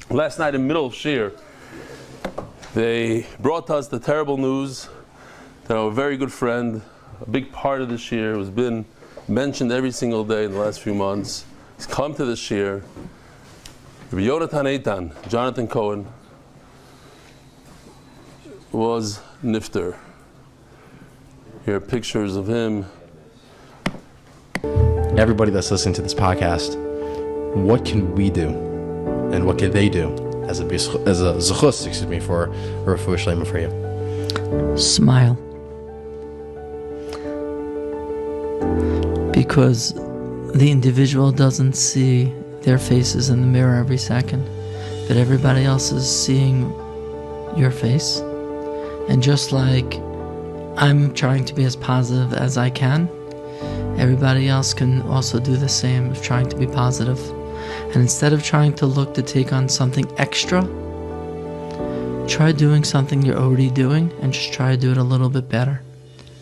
Last night in middle of Shir, they brought us the terrible news that our very good friend, a big part of the Shir, has been mentioned every single day in the last few months. He's come to the Shir. Jonathan Cohen, was nifter. Here are pictures of him. Everybody that's listening to this podcast, what can we do, and what can they do as a zechus, for a refuah shlema for you? Smile, because the individual doesn't see their faces in the mirror every second, but everybody else is seeing your face. And just like I'm trying to be as positive as I can, everybody else can also do the same of trying to be positive. And instead of trying to look to take on something extra, try doing something you're already doing and just try to do it a little bit better.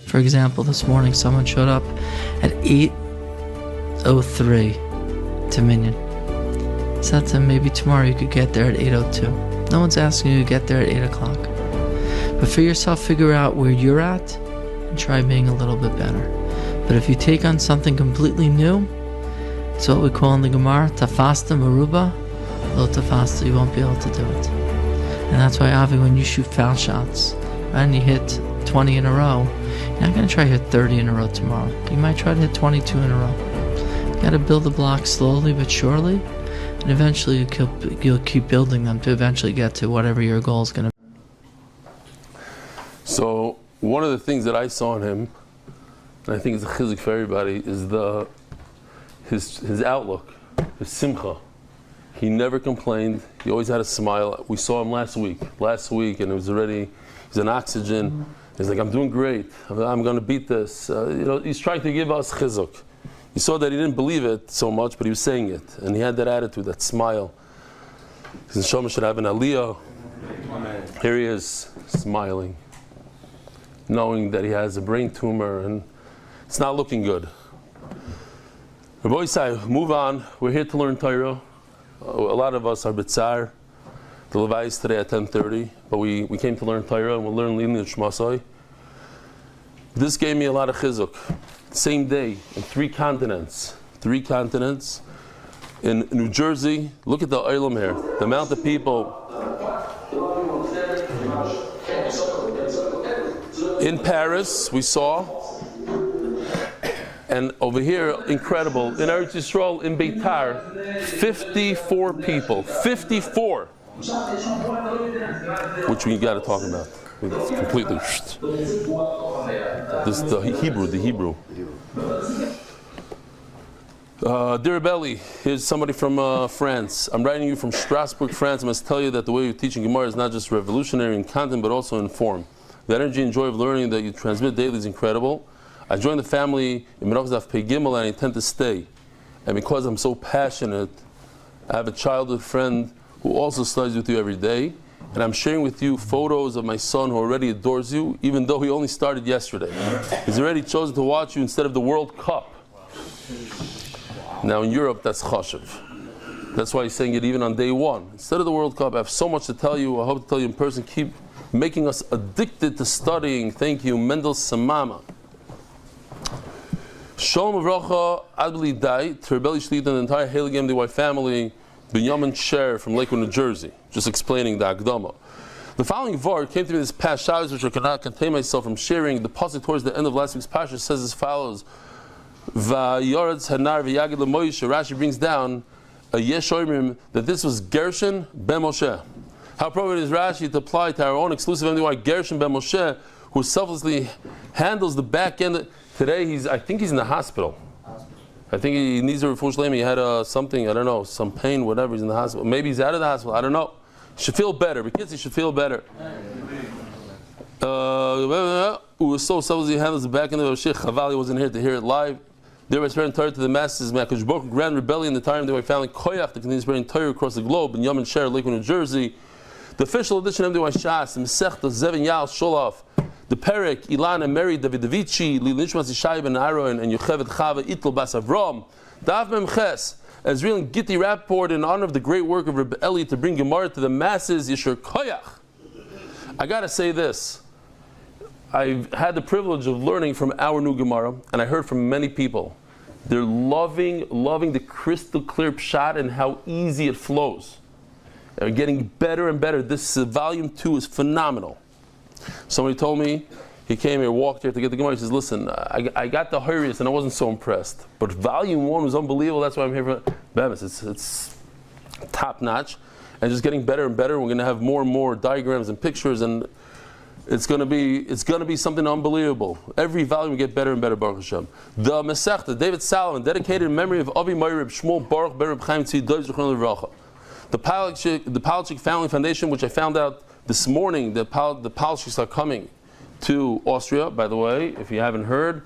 For example, this morning someone showed up at 8:03 to Minyan. Said to him, maybe tomorrow you could get there at 8:02. No one's asking you to get there at 8 o'clock. But for yourself, figure out where you're at and try being a little bit better. But if you take on something completely new, it's what we call in the Gemara, tafasta maruba, lo tafasta, you won't be able to do it. And that's why, Avi, when you shoot foul shots, right, and you hit 20 in a row, you're not going to try to hit 30 in a row tomorrow. You might try to hit 22 in a row. You got to build the blocks slowly but surely, and eventually you'll keep building them to eventually get to whatever your goal is going to be. So, one of the things that I saw in him, and I think it's a chizuk for everybody, is his outlook, his simcha. He never complained. He always had a smile. We saw him last week, and it was already, he's on oxygen. He's like, I'm doing great. I'm going to beat this. He's trying to give us chizuk. You saw that he didn't believe it so much, but he was saying it. And he had that attitude, that smile. His neshama should have an aliyah. Here he is, smiling, knowing that he has a brain tumor, and it's not looking good. Rabbi Isai, move on. We're here to learn Torah. A lot of us are bitzar. The Levi is today at 10:30, but we came to learn Torah, and we'll learn Lini Shmasai. This gave me a lot of chizuk. Same day, in 3 continents. 3 continents. In New Jersey, look at the oilam here. The amount of people. In Paris, we saw. And over here, incredible. In Eretz Yisrael, in Beitar, 54 people. 54! Which we got to talk about. It's completely. This is the Hebrew. Dear Belly, here's somebody from France. I'm writing you from Strasbourg, France. I must tell you that the way you're teaching Gemara is not just revolutionary in content, but also in form. The energy and joy of learning that you transmit daily is incredible. I joined the family in Menachos Daf Pei Gimel, and I intend to stay. And because I'm so passionate, I have a childhood friend who also studies with you every day. And I'm sharing with you photos of my son who already adores you, even though he only started yesterday. He's already chosen to watch you instead of the World Cup. Now in Europe, that's chashiv. That's why he's saying it even on day 1. Instead of the World Cup, I have so much to tell you. I hope to tell you in person. Keep making us addicted to studying. Thank you, Mendel Samama. Shalom Avrocha, Adli Dai, Terbeli Shlita, and the entire Heilig MDY family, Binyamin Sher from Lakewood, New Jersey. Just explaining the Akdama. The following Vart came to me this past Shabbos, which I cannot contain myself from sharing. The pasuk towards the end of last week's Pasha says as follows: Vayoretz Hanar v'Yagid LeMoshe. Rashi brings down a Yesh Oimrim that this was Gershon ben Moshe. How appropriate is Rashi to apply to our own exclusive MDY Gershon ben Moshe, who selflessly handles the back end. Today, I think he's in the hospital. I think he needs a refuah shleima. He had something, I don't know, some pain, whatever. He's in the hospital. Maybe he's out of the hospital. I don't know. He should feel better. Because he should feel better. Who was so selflessly handles the back end of Sheikh Chavali wasn't here to hear it live. They were spreading Torah to the masses. Makadosh Baruch Hu grand rebellion. The time they were founding Koyach to continue spreading Torah across the globe. In Yamin Sher, Lakewood, New Jersey. The official edition of MDY Shas, the Masechta Zevin Yal Sholof. The Perek, Ilana, Mary, Davidovici, Lilishmas Yishai ben Aaron, and Yochevet Chava, Itl Bas Avram. Daf Memches, Ezreal and Gitti Rapport in honor of the great work of Rebbe Eli to bring Gemara to the masses, Yishur Koyach. I gotta say this. I've had the privilege of learning from our new Gemara, and I heard from many people. They're loving the crystal clear pshat and how easy it flows. They're getting better and better. This volume 2 is phenomenal. Somebody told me, he came here, walked here to get the Gemara. He says, listen, I got the Hurrius and I wasn't so impressed. But volume 1 was unbelievable. That's why I'm here for Bemis. It's top notch and just getting better and better. We're going to have more and more diagrams and pictures, and it's going to be something unbelievable. Every volume we get better and better, Baruch Hashem. The Masechta, David Solomon, dedicated in memory of Avi Meirib Shmuel Baruch Ben Reb Chaim Tzvi Dov Zichron Livracha. The Palachik Family Foundation, which I found out this morning, the Palachis are coming to Austria, by the way, if you haven't heard.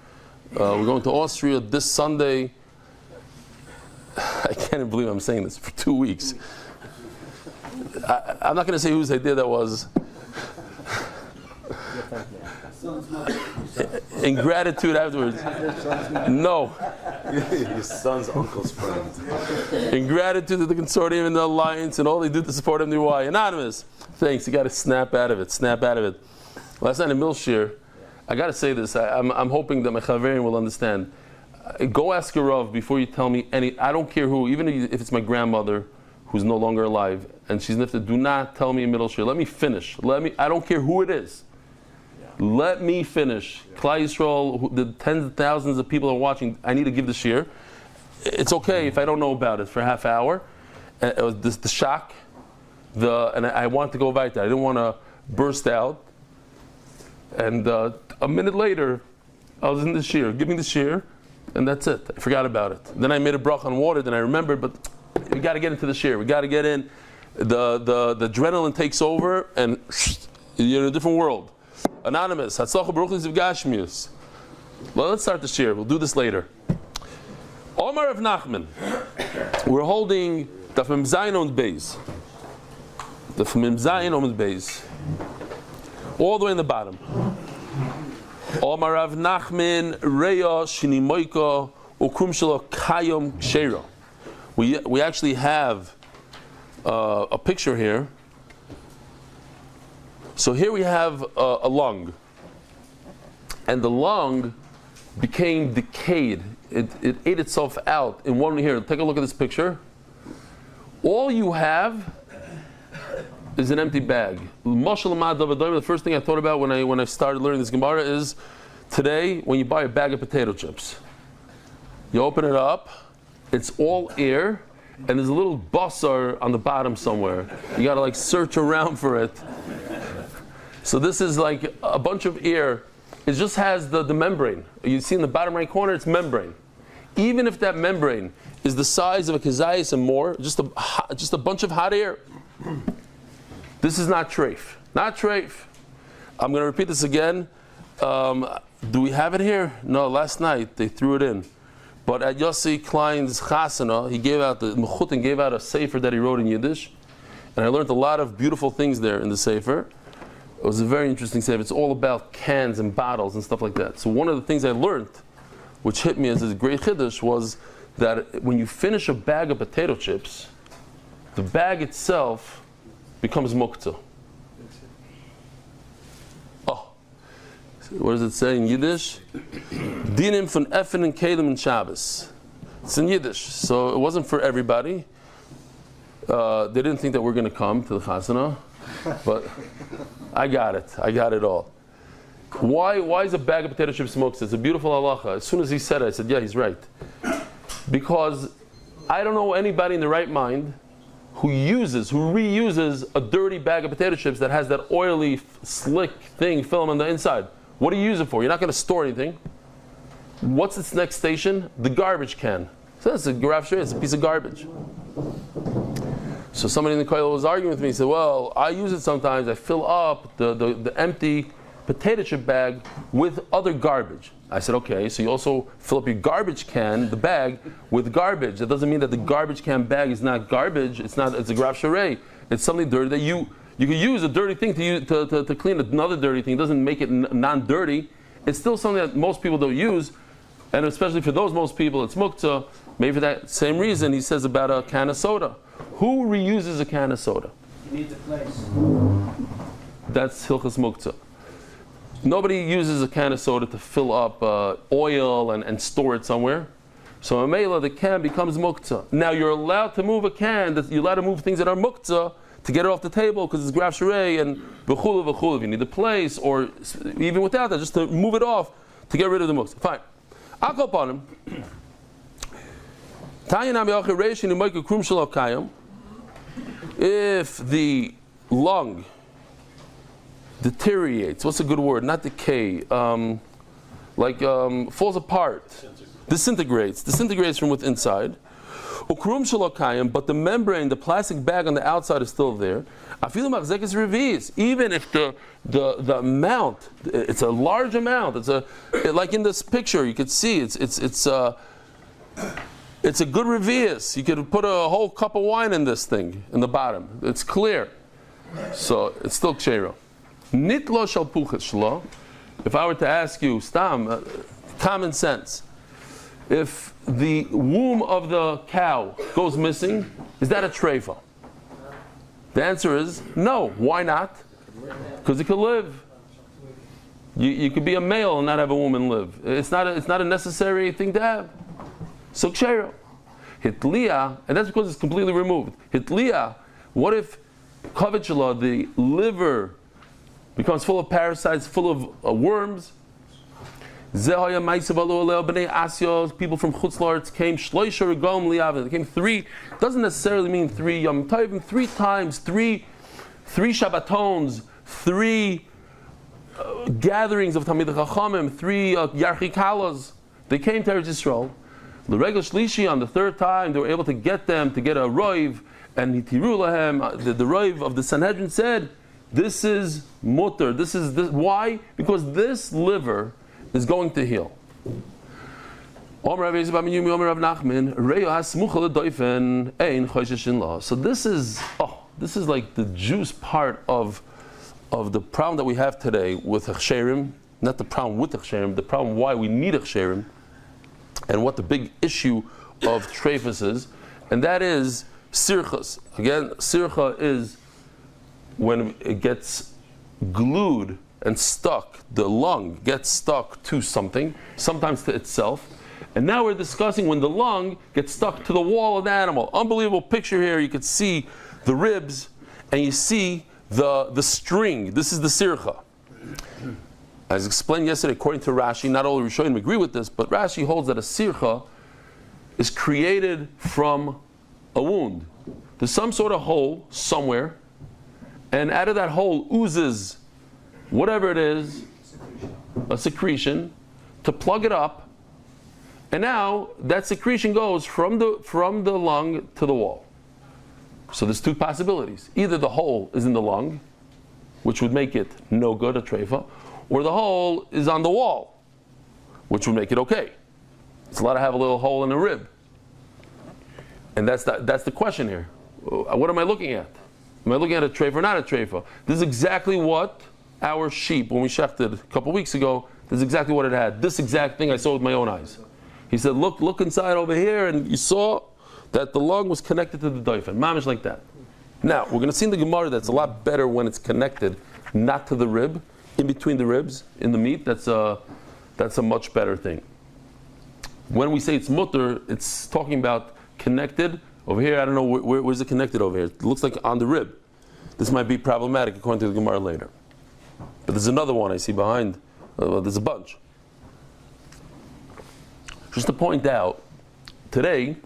We're going to Austria this Sunday. I can't even believe I'm saying this, for 2 weeks. I'm not going to say whose idea that was. In gratitude afterwards. No. Your son's uncle's friend. In gratitude to the consortium and the alliance and all they do to support MDY. Anonymous. Thanks. You got to snap out of it. Snap out of it. Last night in Milshire, I got to say this. I'm hoping that my chaverim will understand. Go ask a Rav before you tell me any. I don't care who, even if it's my grandmother who's no longer alive and she's nifted. Do not tell me in Milshire. Let me finish. I don't care who it is. Let me finish. Klal Yisrael, the tens of thousands of people are watching. I need to give the shir. It's okay if I don't know about it for a half hour. The shock, and I want to go back there. I didn't want to burst out. And a minute later, I was in the shir. Give me the shir, and that's it. I forgot about it. Then I made a brach on water. Then I remembered. But we got to get into the shir. We got to get in. The adrenaline takes over, and you're in a different world. Anonymous, Hatzlacha Baruch Liziv Gashmius. Well, let's start the shir. We'll do this later. Omar of Nachman. We're holding Daf Mem Zayin on Beis. Daf Mem Zayin on Beis. All the way in the bottom. Omar of Nachman Reya Shini Moika Ukrum Shelo Kayom Ksheira. We actually have a picture here. So here we have a lung, and the lung became decayed. It ate itself out in one here. Take a look at this picture. All you have is an empty bag. The first thing I thought about when I started learning this Gemara is today when you buy a bag of potato chips, you open it up, it's all air, and there's a little basar on the bottom somewhere. You got to search around for it. So this is like a bunch of air. It just has the membrane. You see in the bottom right corner, it's membrane. Even if that membrane is the size of a kazayas and more, just a bunch of hot air, this is not treif. Not treif. I'm going to repeat this again. Do we have it here? No, last night they threw it in. But at Yossi Klein's chasana, he gave out the Mechutin gave out a sefer that he wrote in Yiddish, and I learned a lot of beautiful things there in the sefer. It was a very interesting sefer. It's all about cans and bottles and stuff like that. So one of the things I learned, which hit me as a great chiddush, was that when you finish a bag of potato chips, the bag itself becomes muktzah. Oh, What does it say in Yiddish? Dinim von Effen and Kelim and Shabbos. It's in Yiddish, so it wasn't for everybody. They didn't think that we're going to come to the chasana, but I got it all. Why is a bag of potato chips smoked? It's a beautiful halacha. As soon as he said it, I said, yeah, he's right. Because I don't know anybody in the right mind who reuses a dirty bag of potato chips that has that oily, slick thing, film on the inside. What do you use it for? You're not going to store anything. What's its next station? The garbage can. So that's a graph, it's a piece of garbage. So somebody in the kollel was arguing with me. He said, well, I use it sometimes. I fill up the empty potato chip bag with other garbage. I said, okay, so you also fill up your garbage can, the bag, with garbage. That doesn't mean that the garbage can bag is not garbage. It's a graf sharei. It's something dirty that you can use a dirty thing to clean another dirty thing. It doesn't make it non-dirty. It's still something that most people don't use. And especially for those most people, it's muktzah. Maybe for that same reason, he says about a can of soda. Who reuses a can of soda? You need the place. That's hilchas muktzah. Nobody uses a can of soda to fill up oil and store it somewhere. So a mela, the can becomes muktzah. Now you're allowed to move a can, you're allowed to move things that are muktzah to get it off the table because it's graf sharei and v'chulu v'chulu. If you need a place, or even without that, just to move it off to get rid of the muktzah. Fine. I'll go upon him. If the lung deteriorates, what's a good word? Not decay, falls apart, disintegrates from within inside. But the membrane, the plastic bag on the outside is still there. Even if the amount, it's a large amount. Like in this picture, you could see it's a good revius. You could put a whole cup of wine in this thing in the bottom. It's clear, so it's still kshera. Nitlo shal puchas shlo. If I were to ask you, stam, common sense, if the womb of the cow goes missing, is that a treifa? The answer is no. Why not? Because it could live. You could be a male and not have a woman live. It's not a necessary thing to have. So kshera. Hitliya, and that's because it's completely removed. Hitliya, what if kavitchla, the liver, becomes full of parasites, full of worms? People from Chutzlarts came shloisha regom liavin. They came three. Doesn't necessarily mean 3 yom tovim. 3 times, three Shabbatons, 3 gatherings of Talmidei Chachamim, 3 Yarchikalas. They came to Eretz Yisrael. The Regel Shlishi, on the 3rd time, they were able to get them to get a roiv, and Hitiru lahem. The roiv of the Sanhedrin said, "This is mutter. This is this. Why? Because this liver is going to heal." So this is like the juice part of the problem that we have today with hechsherim. Not the problem with hechsherim, the problem why we need hechsherim, and what the big issue of treifas is, and that is sirchas. Again, sircha is when it gets glued and stuck, the lung gets stuck to something, sometimes to itself. And now we're discussing when the lung gets stuck to the wall of the animal. Unbelievable picture here. You could see the ribs and you see the string. This is the sircha. As explained yesterday, according to Rashi, not all the Rishonim agree with this, but Rashi holds that a sircha is created from a wound. There's some sort of hole somewhere, and out of that hole oozes whatever it is, a secretion, to plug it up, and now that secretion goes from the lung to the wall. So there's 2 possibilities. Either the hole is in the lung, which would make it no good, a treifa, or the hole is on the wall, which would make it okay. It's allowed to have a little hole in the rib. And that's the question here. What am I looking at? Am I looking at a treifa or not a treifa? This is exactly what our sheep, when we shechted a couple weeks ago, this is exactly what it had. This exact thing I saw with my own eyes. He said, look inside over here, and you saw that the lung was connected to the doifen. Mamish like that. Now, we're going to see in the Gemara that's a lot better when it's connected, not to the rib, in between the ribs, in the meat, that's a much better thing. When we say it's mutter, it's talking about connected. Over here, I don't know, where's it connected over here? It looks like on the rib. This might be problematic according to the Gemara later. But there's another one I see behind. There's a bunch. Just to point out, today,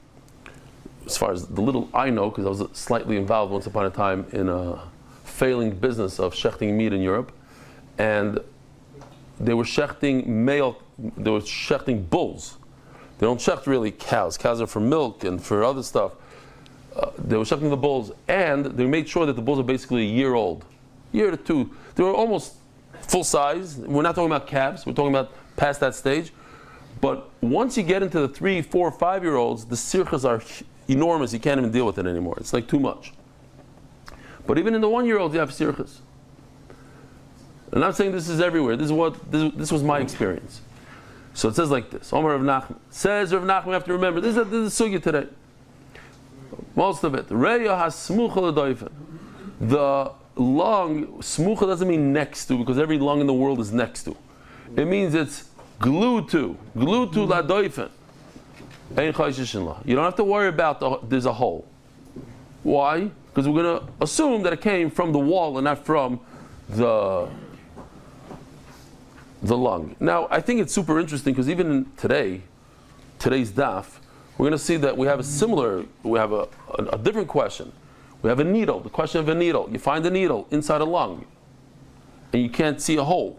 as far as the little I know, because I was slightly involved once upon a time in a failing business of shechting meat in Europe, and they were shechting bulls. They don't shecht really cows. Cows are for milk and for other stuff. They were shechting the bulls, and they made sure that the bulls are basically a year old. Year to two. They were almost full size. We're not talking about calves. We're talking about past that stage. But once you get into the 3, 4, 5-year-olds, the sirchas are enormous. You can't even deal with it anymore. It's like too much. But even in the 1-year-olds, you have sirchas. And I'm saying this is everywhere. This was my experience. So it says like this. Omer Rav Nachman. Says Rav Nachman, we have to remember, this is sugya today. Most of it. Reya has-smucha l'doifen. The lung, smucha doesn't mean next to, because every lung in the world is next to. It means it's glued to l'doifen. You don't have to worry about there's a hole. Why? Because we're going to assume that it came from the wall and not from the lung. Now, I think it's super interesting because even in today's daf, we're going to see that we have a different question. We have a needle, the question of a needle. You find a needle inside a lung, and you can't see a hole.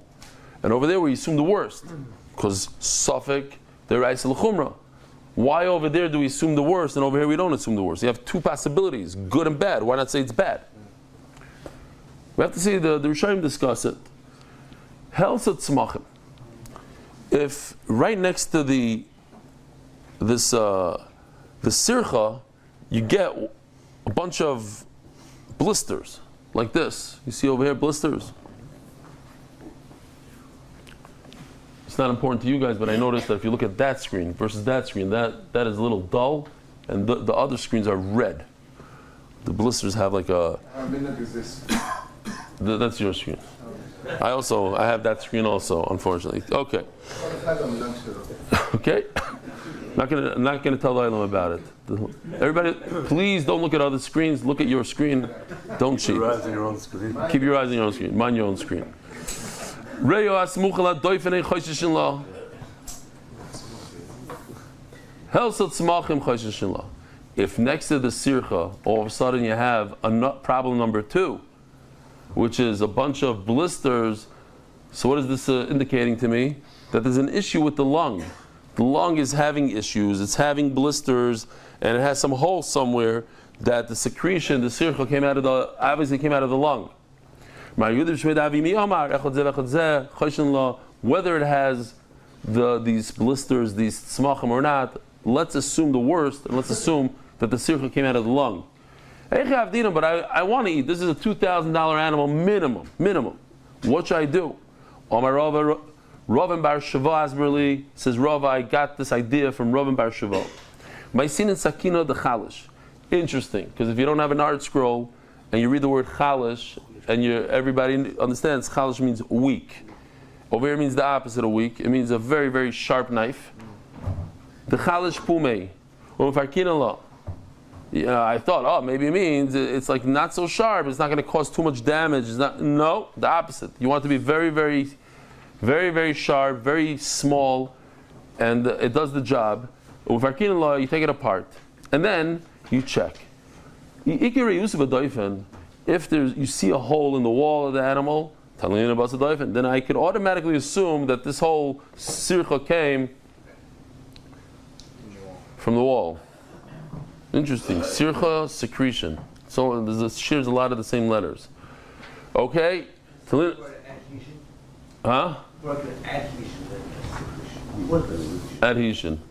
And over there we assume the worst, because Suffolk, Derais al-Chumrah. Why over there do we assume the worst, and over here we don't assume the worst? You have two possibilities, good and bad. Why not say it's bad? We have to see the Rishonim discuss it. Helsat tzmachim. If right next to the sircha, you get a bunch of blisters like this. You see over here blisters. It's not important to you guys, but I noticed that if you look at that screen versus that screen, that is a little dull, and the other screens are red. The blisters have like a. How many is this? That's your screen. I have that screen also, unfortunately. Okay. Okay. I'm not gonna tell the Ilam about it. Everybody, please don't look at other screens. Look at your screen. Don't cheat. Keep your eyes on your own screen. Keep your eyes on your own screen. Mind your own screen. If next to the sircha, all of a sudden you have problem number 2, which is a bunch of blisters, so what is this indicating to me? That there's an issue with the lung. The lung is having issues, it's having blisters, and it has some hole somewhere that the secretion, the sircha obviously came out of the lung. Whether it has these blisters, these tzmachim or not, let's assume the worst, and let's assume that the sircha came out of the lung. But I want to eat. This is a $2,000 animal minimum. What should I do? Rav Bar Shava Asberli says, Rav, I got this idea from Rav Bar Shava. Maisin and Sakina the Chalish. Interesting, because if you don't have an art scroll and you read the word Chalish, and everybody understands Chalish means weak. Over here means the opposite of weak. It means a very, very sharp knife. The Chalish Pumei. I thought, maybe it means it's like not so sharp. It's not going to cause too much damage. No, the opposite. You want it to be very, very, very, very sharp, very small, and it does the job. You take it apart, and then you check. If you see a hole in the wall of the animal, then I could automatically assume that this whole sircha came from the wall. Interesting. Sircha, secretion. So shares a lot of the same letters. Okay? Huh? Adhesion.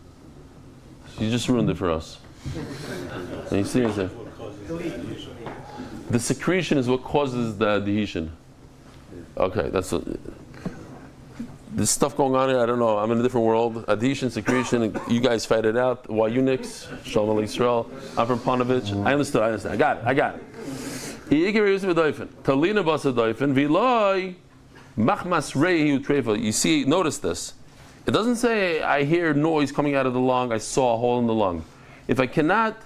You just ruined it for us. And you see it? The secretion is what causes the adhesion. Okay, there's stuff going on here, I don't know, I'm in a different world. Adhesion, secretion, you guys fight it out. Why Unix, Shalom Yisrael, I'm from Panovich. I understood, I got it. Machmas reihi utreifa. You see, notice this. It doesn't say I hear noise coming out of the lung, I saw a hole in the lung. If I cannot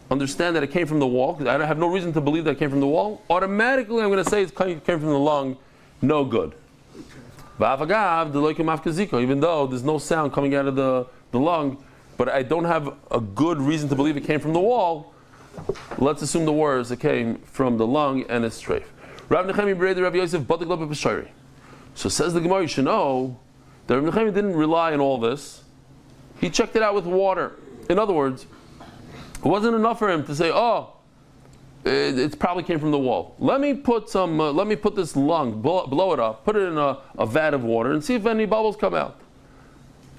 understand that it came from the wall, because I have no reason to believe that it came from the wall, automatically I'm going to say it came from the lung, no good. Even though there's no sound coming out of the lung, but I don't have a good reason to believe it came from the wall, let's assume the words it came from the lung and it's treif. So says the Gemara, you should know that Rav Nechemia didn't rely on all this. He checked it out with water. In other words, it wasn't enough for him to say, "Oh, it probably came from the wall. Let me put this lung, blow it up, put it in a vat of water, and see if any bubbles come out.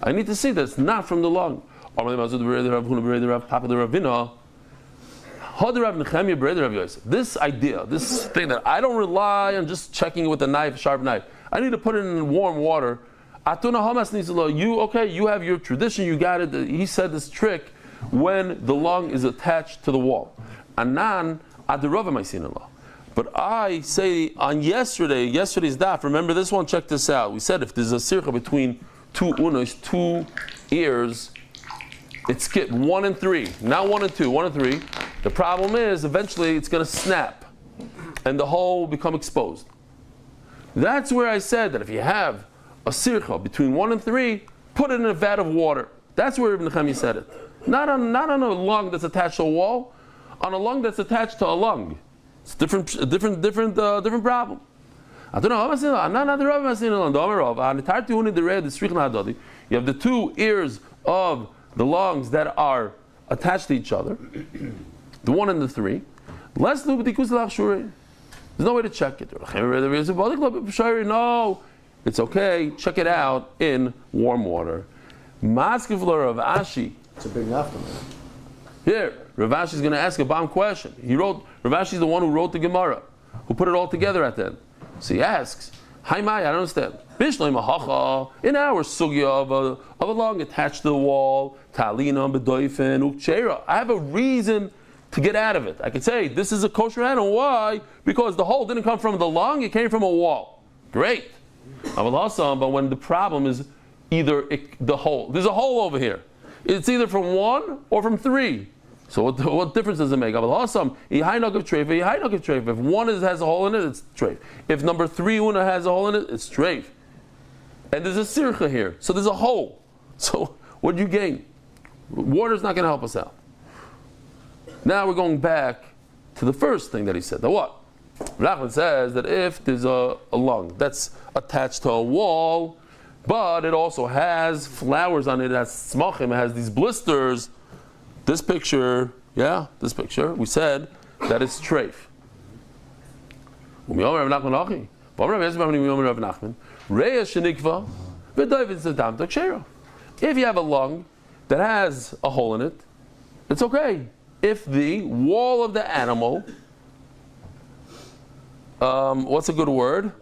I need to see that it's not from the lung." This idea, this thing that I don't rely on just checking it with a knife, a sharp knife. I need to put it in warm water. You have your tradition, you got it. He said this trick when the lung is attached to the wall. But I say on yesterday's daf, remember this one, check this out. We said if there's a sircha between two unos, two ears, it's skipped 1 and 3, not 1 and 2, 1 and 3. The problem is eventually it's going to snap and the hole will become exposed. That's where I said that if you have a sircha between 1 and 3, put it in a vat of water. That's where Ibn Nechemia said it. Not on a lung that's attached to a wall, on a lung that's attached to a lung. It's a different problem. You have the two ears of the lungs that are attached to each other, the 1 and the 3. There's no way to check it. No, it's okay. Check it out in warm water. Maskevler of Ashi. It's a big naftamah. Here, Rav Ashi is going to ask a bomb question. Rav Ashi is the one who wrote the Gemara, who put it all together at the end. So he asks, "Hi, Mai, I don't understand. In our sugya of a lung attached to the wall, talina bedoifen ukchera. I have a reason to get out of it. I could say this is a kosher animal. Why? Because the hole didn't come from the lung; it came from a wall. Great. But when the problem is either the hole, there's a hole over here. It's either from 1 or from 3. So what difference does it make? If 1 has a hole in it, it's treif. If number 3 una has a hole in it, it's treif. And there's a sircha here, so there's a hole. So what do you gain? Water's not going to help us out. Now we're going back to the first thing that he said. The what? Rachman says that if there's a lung that's attached to a wall, but it also has flowers on it, it has smachim, it has these blisters. This picture, we said that it's treif. If you have a lung that has a hole in it, it's okay. If the wall of the animal, what's a good word?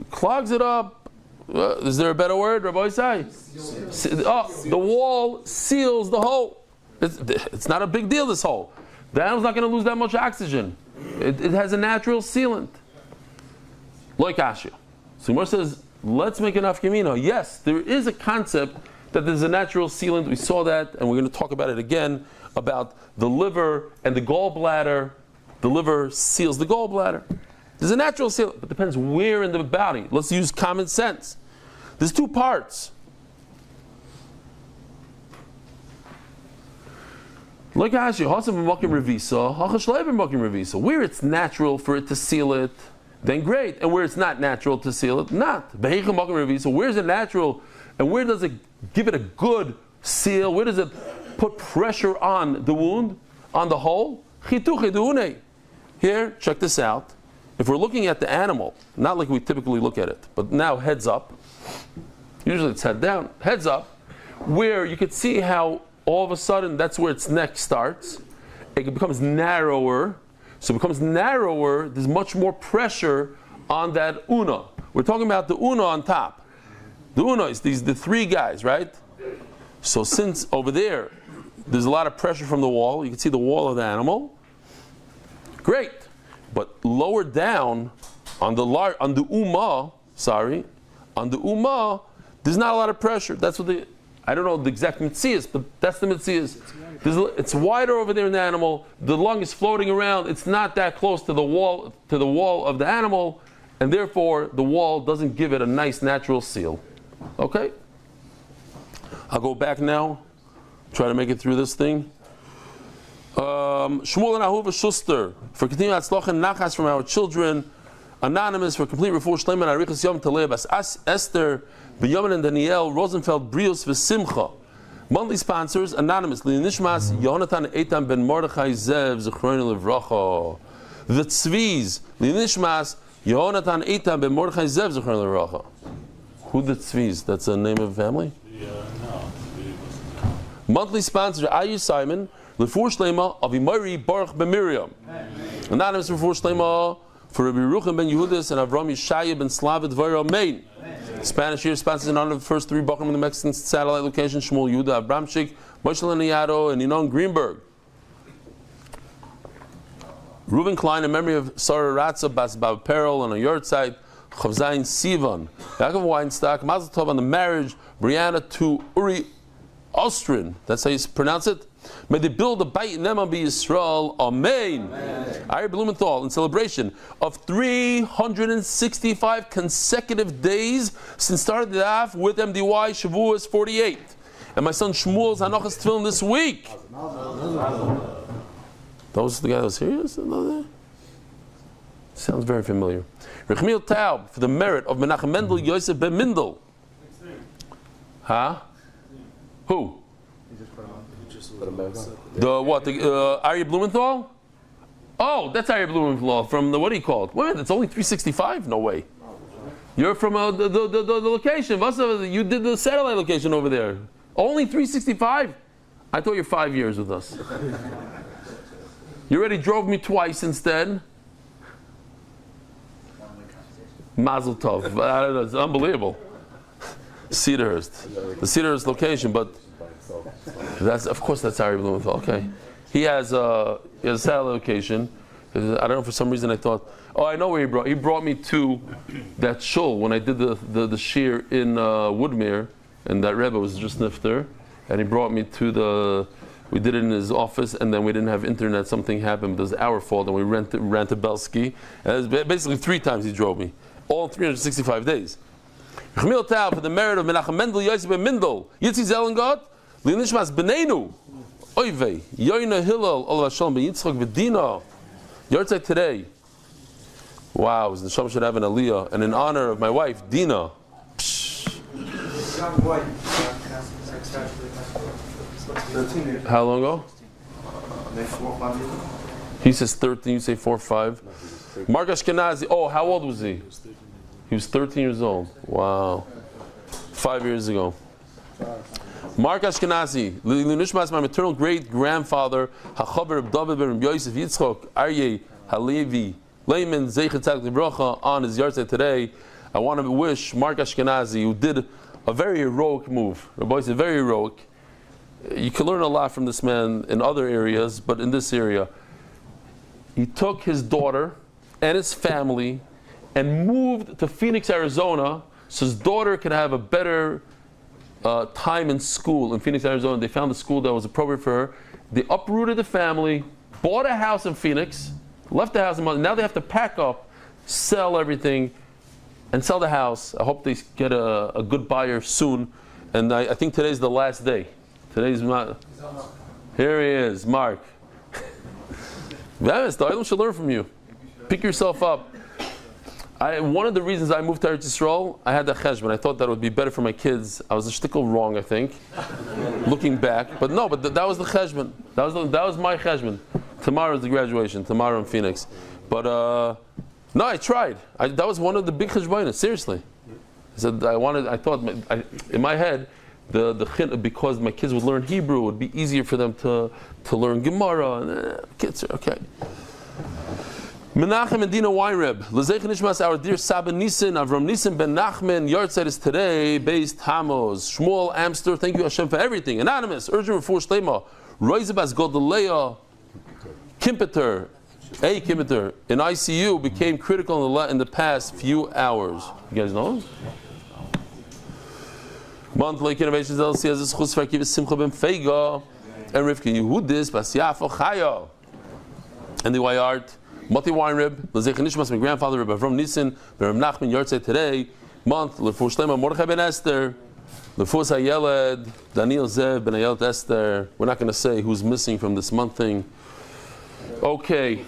Clogs it up. Is there a better word, Rabbi Isai? The wall seals the hole. It's not a big deal, this hole. The animal's not going to lose that much oxygen. It has a natural sealant. Like Ashia. So Gemara says, let's make an afkamina. Yes, there is a concept that there's a natural sealant. We saw that, and we're going to talk about it again, about the liver and the gallbladder. The liver seals the gallbladder. There's a natural sealant, but it depends where in the body. Let's use common sense. There's 2 parts. Like Ashi, where it's natural for it to seal it, then great. And where it's not natural to seal it, not. Where is it natural? And where does it give it a good seal? Where does it put pressure on the wound, on the hole? Here, check this out. If we're looking at the animal, not like we typically look at it, but now heads up, usually it's head down, heads up, where you could see how all of a sudden that's where its neck starts. It becomes narrower. So it becomes narrower, there's much more pressure on that una. We're talking about the una on top. The una is the 3 guys, right? So since over there's a lot of pressure from the wall, you can see the wall of the animal. Great. But lower down, On the Ummah, there's not a lot of pressure. That's what I don't know the exact mitzias, but that's the mitzias. It's wider over there in the animal. The lung is floating around. It's not that close to the wall of the animal, and therefore the wall doesn't give it a nice natural seal. Okay? I'll go back now. Try to make it through this thing. Shmuel and Ahuva Schuster for continued atzloch and nachas from our children. Anonymous for complete refuah shleima and arichas yom talei bas Esther, Benjamin and Danielle, Rosenfeld, Brios v'Simcha. Monthly sponsors, Anonymous, Nishmas, Yonatan Eitan ben Mordechai Zev, Zechroinu Levracha. The Tzviz, Nishmas, Yonatan Eitan ben Mordechai Zev, Zechroinu Levracha. Who the Tzviz? That's a name of a family? No. Monthly sponsors, Ayu Simon, Lefuah Shlema, Avimari Baruch ben Miriam. Anonymous Lefuah Shlema for Rabbi Rucham ben Yehudis and Avram Yishaya ben Slavid Dvara Main. Spanish year sponsors in honor of the first three Bachram in the Mexican satellite location, Shmuel Yehuda Abramchik, Moshe Leniado, and Inon Greenberg. Reuben Klein in memory of Sarah Ratza Bas Bab Peril on a yard site, Chavzayin Sivan. Yaakov Weinstock, Mazel Tov on the marriage, Brianna to Uri Ostrin. That's how you pronounce it. May they build a Beit Neman B'Yisrael. Amen. Ari Blumenthal in celebration of 365 consecutive days since started the Daf with MDY Shavuos 48. And my son Shmuel's Hanachas Tefillin this week. That was the guy that was here? Sounds very familiar. Rechmiel Taub for the merit of Menachem Mendel Yosef ben Mindel. Huh? Who? The what? The Aryeh Blumenthal? Oh, that's Aryeh Blumenthal from the what do you call it? Wait, it's only 365? No way. You're from the location. You did the satellite location over there. Only 365? I thought you're 5 years with us. You already drove me twice instead. Mazel Tov. I don't know, it's unbelievable. Cedarhurst. The Cedarhurst location, but that's Aryeh Blumenthal. Okay. He has a satellite location. I don't know, for some reason I thought, I know where he brought me to that shul when I did the shir in Woodmere, and that Rebbe was just nifter, and he brought me to we did it in his office, and then we didn't have internet, something happened, it was our fault, and we ran to Belsky, and it was basically 3 times he drove me, all 365 days. Chmil Tav for the merit of Menachem Mendel Yosef ben Mindel, Yitzi Zelengott, Linishmas Benenu, Oivei, Yoina Hillel, Olav Shalom ben Yitzchak V'Dina, Yortzeit today. Wow, the Neshama should have an aliyah, and in honor of my wife, Dina. How long ago? He says 13, you say 4 or 5. Mark Ashkenazi, how old was he? He was 13 years old. Wow. 5 years ago. Mark Ashkenazi, Nishmas, my maternal great-grandfather, HaChaber David ben Yosef Yitzchok, Aryeh Halevi, Layman Zeichet Tzaddik Livracha on his yahrzeit today. I want to wish Mark Ashkenazi, who did a very heroic move. Rabbi said very heroic. You can learn a lot from this man in other areas, but in this area, he took his daughter and his family and moved to Phoenix, Arizona, so his daughter could have a better time in school in Phoenix, Arizona. They found a school that was appropriate for her. They uprooted the family, bought a house in Phoenix, left the house in Mountain. Now they have to pack up, sell everything, and sell the house. I hope they get a good buyer soon. And I think today's the last day. Today's here he is, Mark. The Eilim should learn from you. Pick yourself up. One of the reasons I moved to Eretz Yisrael, I had that cheshbon. I thought that would be better for my kids. I was a shtickle wrong, I think, looking back. But no, that was the cheshbon. That was my cheshbon. Tomorrow is the graduation. Tomorrow in Phoenix. But no, I tried. That was one of the big cheshbonos. Seriously, I said I thought in my head. Because my kids would learn Hebrew, it would be easier for them to learn Gemara. And kids are okay. Menachem and Dina Weinreb. L'zeich nishmas our dear Saba Nissen, Avram Nissen ben Nachman. Yahrzeit is today, based Hamos. Shmuel Amster, thank you Hashem for everything. Anonymous, urgent refuah shlema. Roizabas Godeleya, Kimpeter, A kilometer in ICU became critical in the past few hours. You guys know? Monthly innovations LC as a schus verkiv simcha ben feiga and Rivka Yehudis bas Yafo Chaya. And the Wayart Moti wine rib l'zech nishmas my grandfather Reb Avram Nissen Reb Nachman Yortzei today month lefu Shlema Mordechai ben Esther lefu Hayeled Daniel Zev ben Ayelet Esther. We're not going to say who's missing from this month thing. Okay.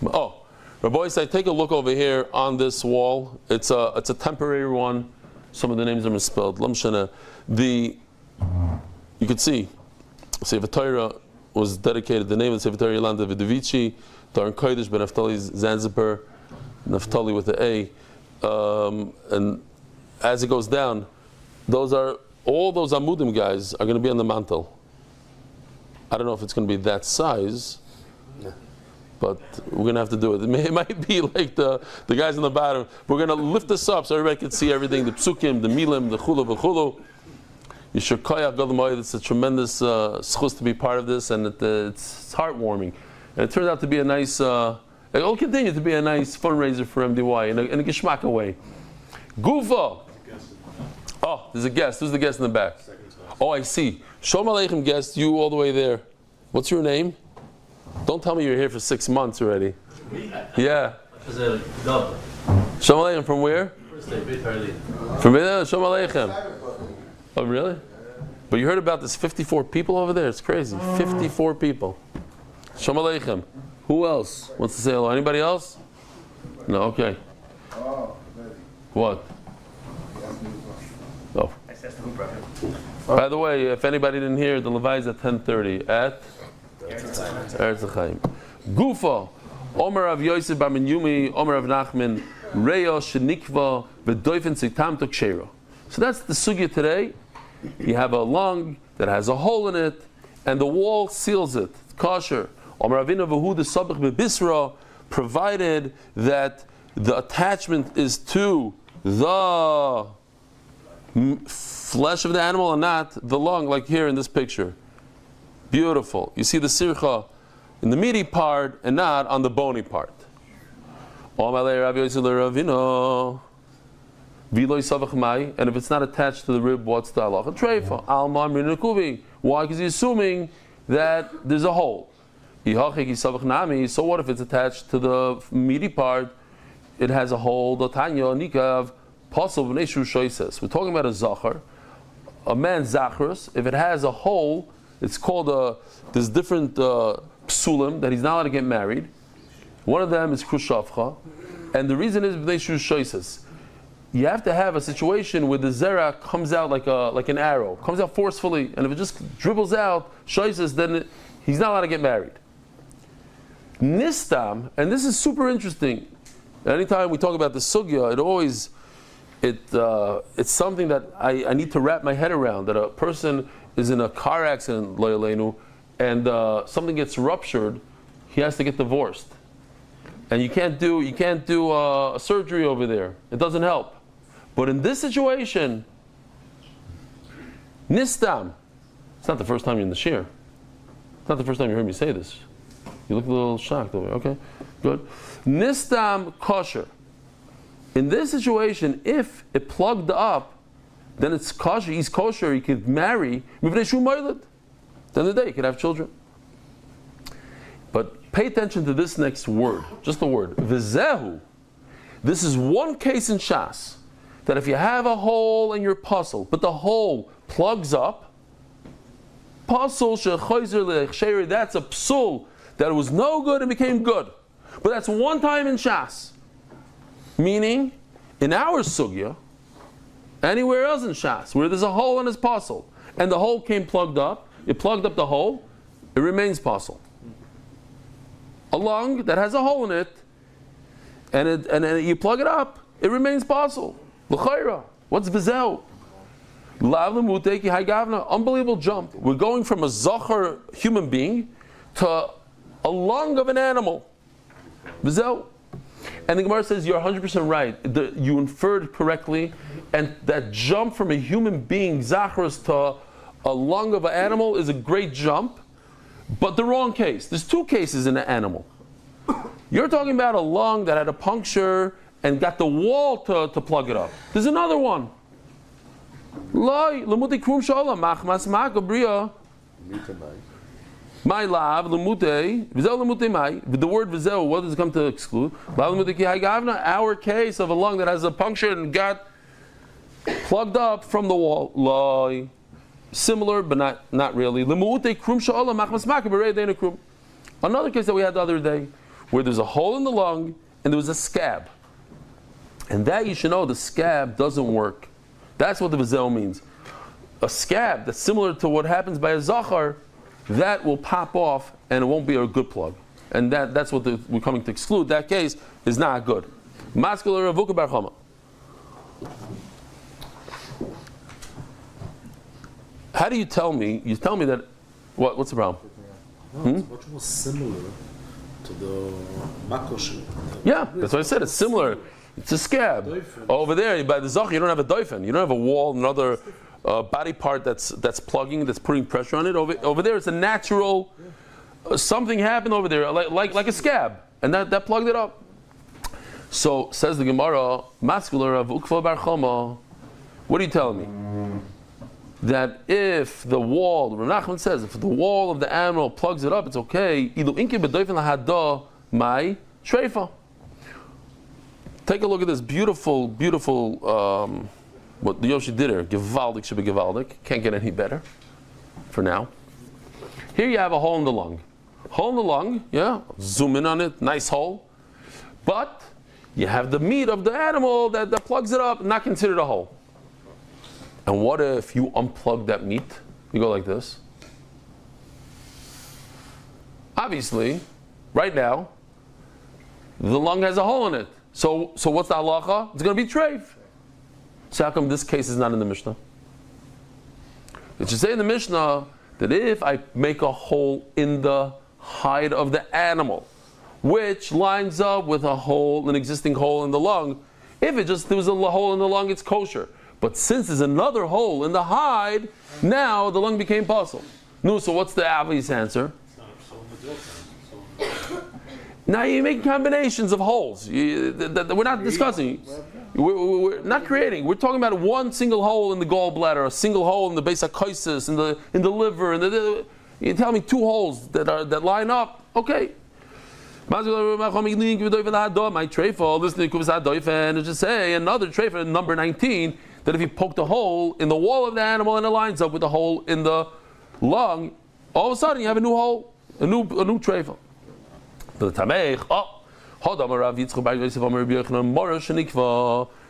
Oh, Rabbi say take a look over here on this wall. It's a temporary one. Some of the names are misspelled. You could see Sefer Torah was dedicated. The name of the Sefer Torah Yolanda Vidovici, Darn Kodesh ben Naftali Zanzibar, Naftali with the A. And as it goes down, all those Amudim guys are going to be on the mantle. I don't know if it's going to be that size, but we're going to have to do it. It might be like the guys on the bottom. We're going to lift this up so everybody can see everything, the psukim, the milim, the chulu, v'chulu. Yishur koyach gadol. It's a tremendous schus to be part of this, and it's heartwarming. And it turns out to be a nice, it will continue to be a nice fundraiser for MDY in a geschmack way. Gufa! Oh, there's a guest. Who's the guest in the back? Oh, I see. Shalom Aleichem guest, you all the way there. What's your name? Don't tell me you're here for 6 months already. Yeah. Shalom Aleichem, from where? From Beit Shalom Aleichem. Oh, really? But you heard about this 54 people over there? It's crazy. 54 people. Shalom Aleichem. Who else wants to say hello? Anybody else? No, okay. What? Oh. By the way, if anybody didn't hear, the Levi is at 10:30 at Eretz Chaim. Gufa, Omer of Yosef Bar Yumi, Omer of Nachman, Reyo Shenikva, V'doifen Sitam Tokshero. So that's the sugya today. You have a lung that has a hole in it, and the wall seals it. It's kosher. Omer Avinu V'hu the Sabach B'Bisra, provided that the attachment is to the flesh of the animal and not the lung, like here in this picture. Beautiful. You see the sircha in the meaty part and not on the bony part. And if it's not attached to the rib, what's the halacha? Treifa. Why? Because he's assuming that there's a hole. So what if it's attached to the meaty part? It has a hole. We're talking about a zachar, a man's zacharus. If it has a hole, it's called there's different psulim that he's not allowed to get married. One of them is krushavcha, and the reason is b'nei shoises. You have to have a situation where the zera comes out like an arrow, comes out forcefully, and if it just dribbles out shoises, then he's not allowed to get married. Nistam, and this is super interesting. Anytime we talk about the sugya, it's something that I need to wrap my head around, that a person is in a car accident, lo yaleinu, and something gets ruptured, he has to get divorced. And you can't do a surgery over there. It doesn't help. But in this situation, nistam, it's not the first time you're in the shir. It's not the first time you heard me say this. You look a little shocked over here. Okay, good. Nistam kosher. In this situation, if it plugged up, then it's kosher. He's kosher. He could marry. Then the day he could have children. But pay attention to this next word. Just the word. Vizehu. This is one case in Shas that if you have a hole in your puzzle, but the hole plugs up, puzzle shechoizer lechsheri. That's a psul that was no good and became good. But that's one time in Shas. Meaning, in our sugya, anywhere else in Shas, where there's a hole in his puzzle, and the hole came plugged up, it plugged up the hole, it remains puzzle. A lung that has a hole in it, and you plug it up, it remains puzzle. L'chayra. What's vizel? Unbelievable jump. We're going from a zachar human being to a lung of an animal. Vizel. And the Gemara says you're 100% right. You inferred correctly, and that jump from a human being, zacharus, to a lung of an animal is a great jump. But the wrong case. There's two cases in an animal. You're talking about a lung that had a puncture and got the wall to plug it up. There's another one. My lav lemute vizel lemute mai. The word vizel, what does it come to exclude? Our case of a lung that has a puncture and got plugged up from the wall. Loi. Similar, but not really. Another case that we had the other day, where there's a hole in the lung and there was a scab. And that you should know, the scab doesn't work. That's what the vizel means. A scab that's similar to what happens by a zachar, that will pop off and it won't be a good plug. And that's what we're coming to exclude. That case is not good. Mascular avuka bar chama. How do you tell me? You tell me that. What's the problem? No, it's much more similar to the makosh. Yeah, that's what I said. It's similar. It's a scab. Over there, by the zach, you don't have a doifen. You don't have a wall, another body part that's plugging, that's putting pressure on it. Over there, it's a natural. Something happened over there, like a scab, and that plugged it up. So says the Gemara, mascular of ukva bar chama. What are you telling me? That if the wall, Rav Nachman says, if the wall of the animal plugs it up, it's okay. Ilu inke bedoifen lahada mai shreifa. Take a look at this beautiful, what the Yoshi did here. Gewaldig should be gewaldig. Can't get any better for now. Here you have a hole in the lung. Hole in the lung, yeah, zoom in on it, nice hole. But you have the meat of the animal that plugs it up, not considered a hole. And what if you unplug that meat? You go like this. Obviously, right now, the lung has a hole in it. So what's the halacha? It's going to be treif. So how come this case is not in the Mishnah? It should say in the Mishnah that if I make a hole in the hide of the animal, which lines up with an existing hole in the lung, if there was a hole in the lung, it's kosher. But since there's another hole in the hide, now the lung became puzzle. No, so what's the obvious answer? Now you make combinations of holes. We're not discussing. We're not creating. We're talking about one single hole in the gallbladder, a single hole in the base in the liver, you tell me two holes that line up. Okay. My treifa, listening to and just say another treifa, number 19, that if you poke the hole in the wall of the animal and it lines up with the hole in the lung, all of a sudden you have a new hole, a new treifa.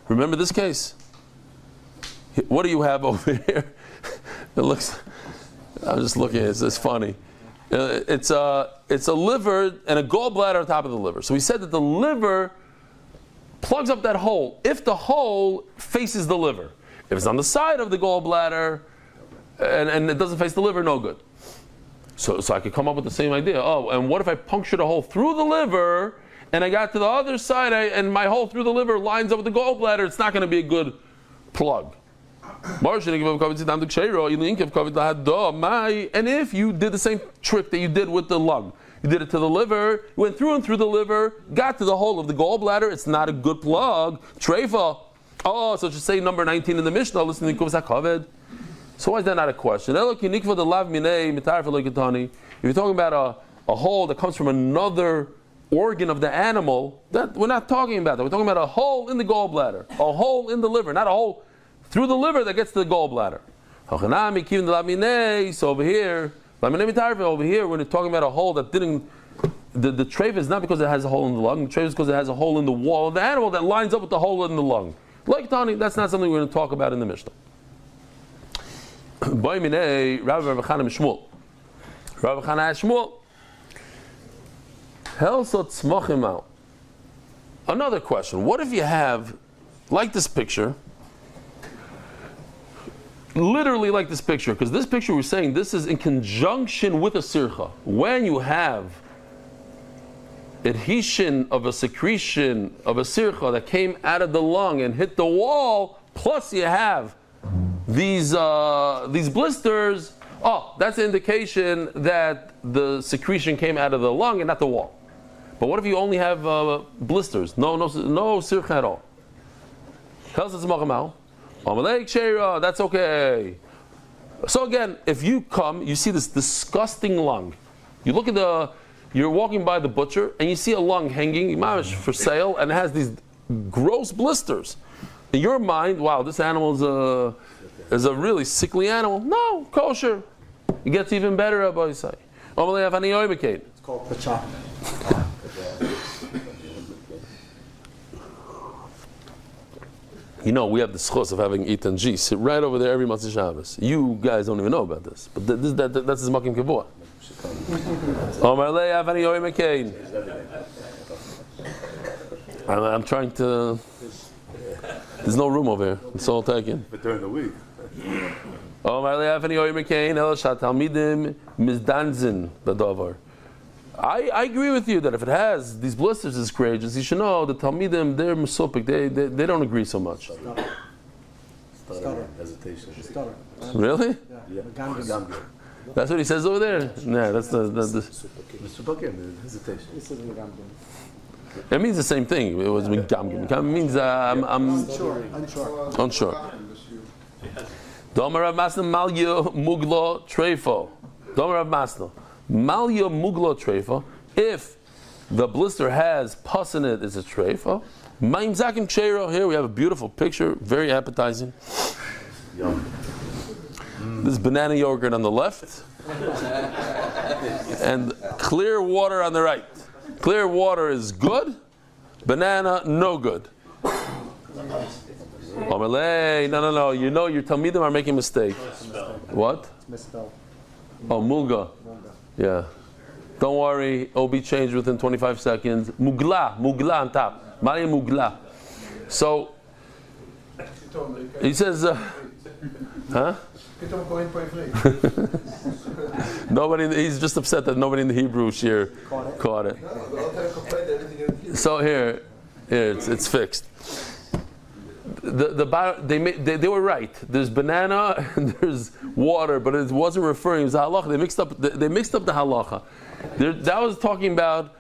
Remember this case? What do you have over here? It looks. I'm just looking. It's funny. It's a liver and a gallbladder on top of the liver. So we said that the liver plugs up that hole if the hole faces the liver. If it's on the side of the gallbladder and it doesn't face the liver, no good. So I could come up with the same idea. Oh, and what if I punctured a hole through the liver and I got to the other side and my hole through the liver lines up with the gallbladder? It's not going to be a good plug. And if you did the same trick that you did with the lung, you did it to the liver, you went through and through the liver, got to the hole of the gallbladder, it's not a good plug. Treifa. Oh, so just say number 19 in the Mishnah, listen to Kuvas HaKaved. So why is that not a question? If you're talking about a hole that comes from another organ of the animal, that we're not talking about that. We're talking about a hole in the gallbladder, a hole in the liver, not a hole through the liver that gets to the gallbladder. So over here, when you're talking about a hole that didn't, the treifa is not because it has a hole in the lung, the treifa is because it has a hole in the wall of the animal that lines up with the hole in the lung. Like Tani, that's not something we're going to talk about in the Mishnah. Rav Chana asked Shmuel, another question. What if you have, like this picture, literally like this picture, because this picture we're saying this is in conjunction with a sircha. When you have adhesion of a secretion of a sircha that came out of the lung and hit the wall, plus you have these blisters, Oh, that's an indication that the secretion came out of the lung and not the wall. But what if you only have blisters? No sircha at all. Tells us that's okay. So again, if you come, you see this disgusting lung. You look at you're walking by the butcher and you see a lung hanging for sale and it has these gross blisters. In your mind, wow, this animal is a really sickly animal. No, kosher. It gets even better, Rabbi say. It's called pachak. You know, we have the schos of having Itan G sit right over there every Matzah Shabbos. You guys don't even know about this, but that's his makim kavua. I'm trying to. There's no room over here. It's all taken. But during the week. I agree with you that if it has these blisters, it's courageous. You should know the Talmidim, they're mesopik. They don't agree so much. Stutter. Hesitation. Stutter. Really? Yeah. That's what he says over there. Nah, that's the hesitation. It means the same thing. It was megamgim. It means I'm unsure. Domer Rav Masna Malya Mugla Treifo. Domer Rav Masna Malya Mugla Treifo. If the blister has pus in it, it's a treifo. Ma'im zakim cheiro. Here we have a beautiful picture, very appetizing. Yum. This banana yogurt on the left, and clear water on the right. Clear water is good, banana no good. No. You know your talmidim are making a mistake. What? Misspelled. Oh, mulga. Yeah. Don't worry, it'll be changed within 25 seconds. Mugla on top. Maria mugla. So, he says, huh? He's just upset that nobody in the Hebrew shir caught it. So here it's fixed. They were right. There's banana and there's water, but it wasn't referring. It was halacha. They mixed up the halacha. That was talking about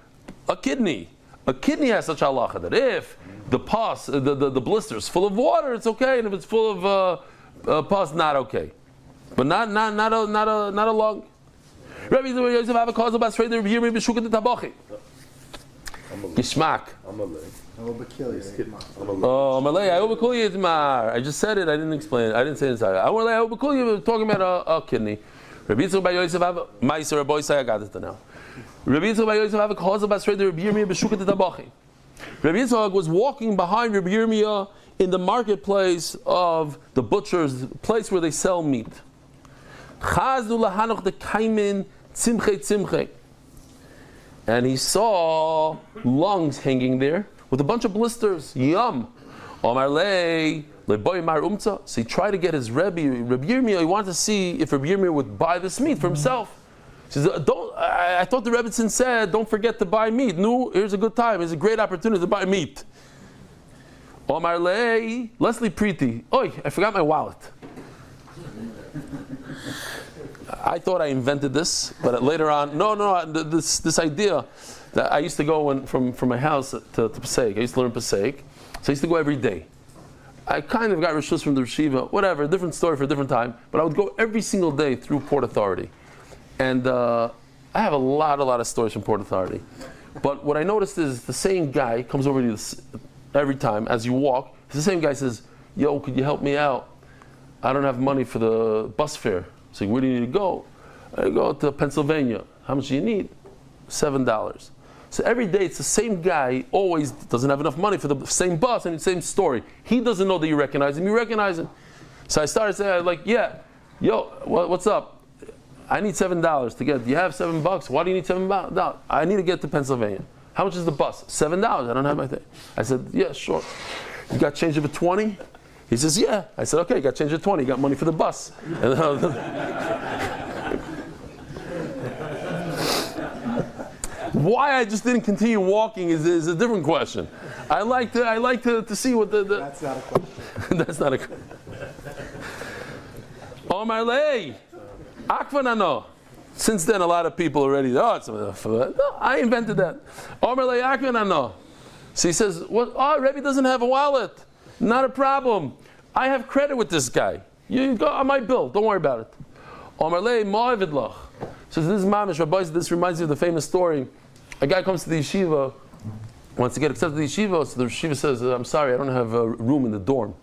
a kidney. A kidney has such halacha that if the pus, the blister is full of water, it's okay, and if it's full of pus, not okay. But not a lung. Rabbi Yosef have a cause about straight there. Here maybe shukat the tabachi. Gishmak. Oh, Malay, I overcall itmar. I just said it. I didn't explain it. I didn't say it inside. I overcall you. Talking about a kidney. Rabbi Yosef have ma'aser boy say I got it now. Rabbi Yosef have a cause about straight there. Rabbi Yirmiyah b'shukat tabachi. Rabbi Yitzchak was walking behind Rabbi Yirmiyah in the marketplace of the butcher's place where they sell meat. Chazdu lahanoch the kaimin tzimche. And he saw lungs hanging there with a bunch of blisters. Yum. Omar lei leboy mar umtza. So he tried to get his Rabbi Yirmiyah. He wanted to see if Rabbi Yirmiyah would buy this meat for himself. He says, I thought the Rebbetzin said, don't forget to buy meat. No, here's a good time. Here's a great opportunity to buy meat. Omar lei Leslie Preeti. Oi, I forgot my wallet. I thought I invented this, but later on, this idea that I used to go from my house to Passaic. I used to learn Passaic, so I used to go every day. I kind of got rishus from the yeshiva, whatever, different story for a different time, but I would go every single day through Port Authority. And I have a lot of stories from Port Authority. But what I noticed is the same guy comes over to you every time as you walk. The same guy says, yo, could you help me out? I don't have money for the bus fare. So where do you need to go? I go to Pennsylvania. How much do you need? $7. So every day it's the same guy, always doesn't have enough money for the same bus and the same story. He doesn't know that you recognize him, you recognize him. So I started saying, what's up? I need $7 to get. Do you have $7? Why do you need $7? I need to get to Pennsylvania. How much is the bus? $7. I don't have my thing. I said, yeah, sure. You got change of a 20? He says, yeah. I said, okay, you got change of 20. You got money for the bus. Why I just didn't continue walking is a different question. I like to see what the That's not a question. That's not a question. Omar lei. Akvanano. Since then, a lot of people already, no, I invented that. Omer le Akvanano. So he says, what? Oh, Rebbe doesn't have a wallet. Not a problem. I have credit with this guy. You go on my bill. Don't worry about it. Omer le Ma'avidlach. So this is Mamish, Rabbi, this reminds me of the famous story. A guy comes to the yeshiva, wants to get accepted to the yeshiva, so the yeshiva says, I'm sorry, I don't have a room in the dorm.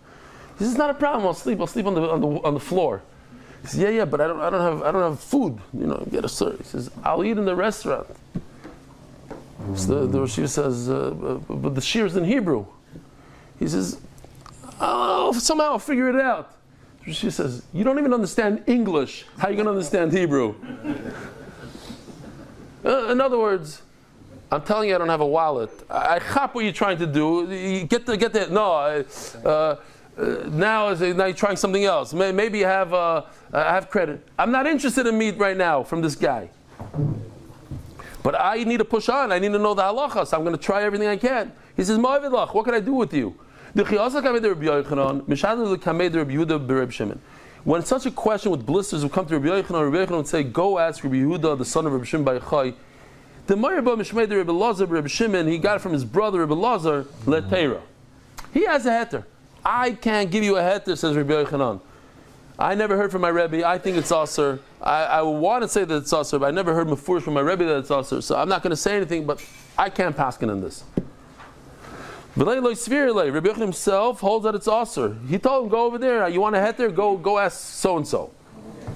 He says, not a problem, I'll sleep on the floor. He says, yeah, but I don't have food, get a sir. He says, I'll eat in the restaurant. So the yeshiva says, but the shir is in Hebrew. He says, somehow I'll figure it out. She says, you don't even understand English. How are you going to understand Hebrew? In other words, I'm telling you I don't have a wallet. I chop what you're trying to do. You get there. No, now you're trying something else. Maybe you I have credit. I'm not interested in meat right now from this guy. But I need to push on. I need to know the halacha. So I'm going to try everything I can. He says, Ma'avidlach, what can I do with you? When such a question with blisters would come to Rabbi Yochanan would say, go ask Rabbi Yehuda, the son of Rabbi Shimon Bar Yochai. The Maribah Mishmei Rabbi Lazar, Rabbi Shimon, he got it from his brother Rabbi Lazar, Leteira. He has a heter. I can't give you a heter, says Rabbi Yochanan. I never heard from my Rebbe. I think it's Aser. I want to say that it's Aser, but I never heard Mefurish from my Rebbe that it's Aser. So I'm not going to say anything, but I can't paskin in this. Rabbi Yochanan himself holds that it's Aser. He told him, go over there. You want a heter? Go ask so and so.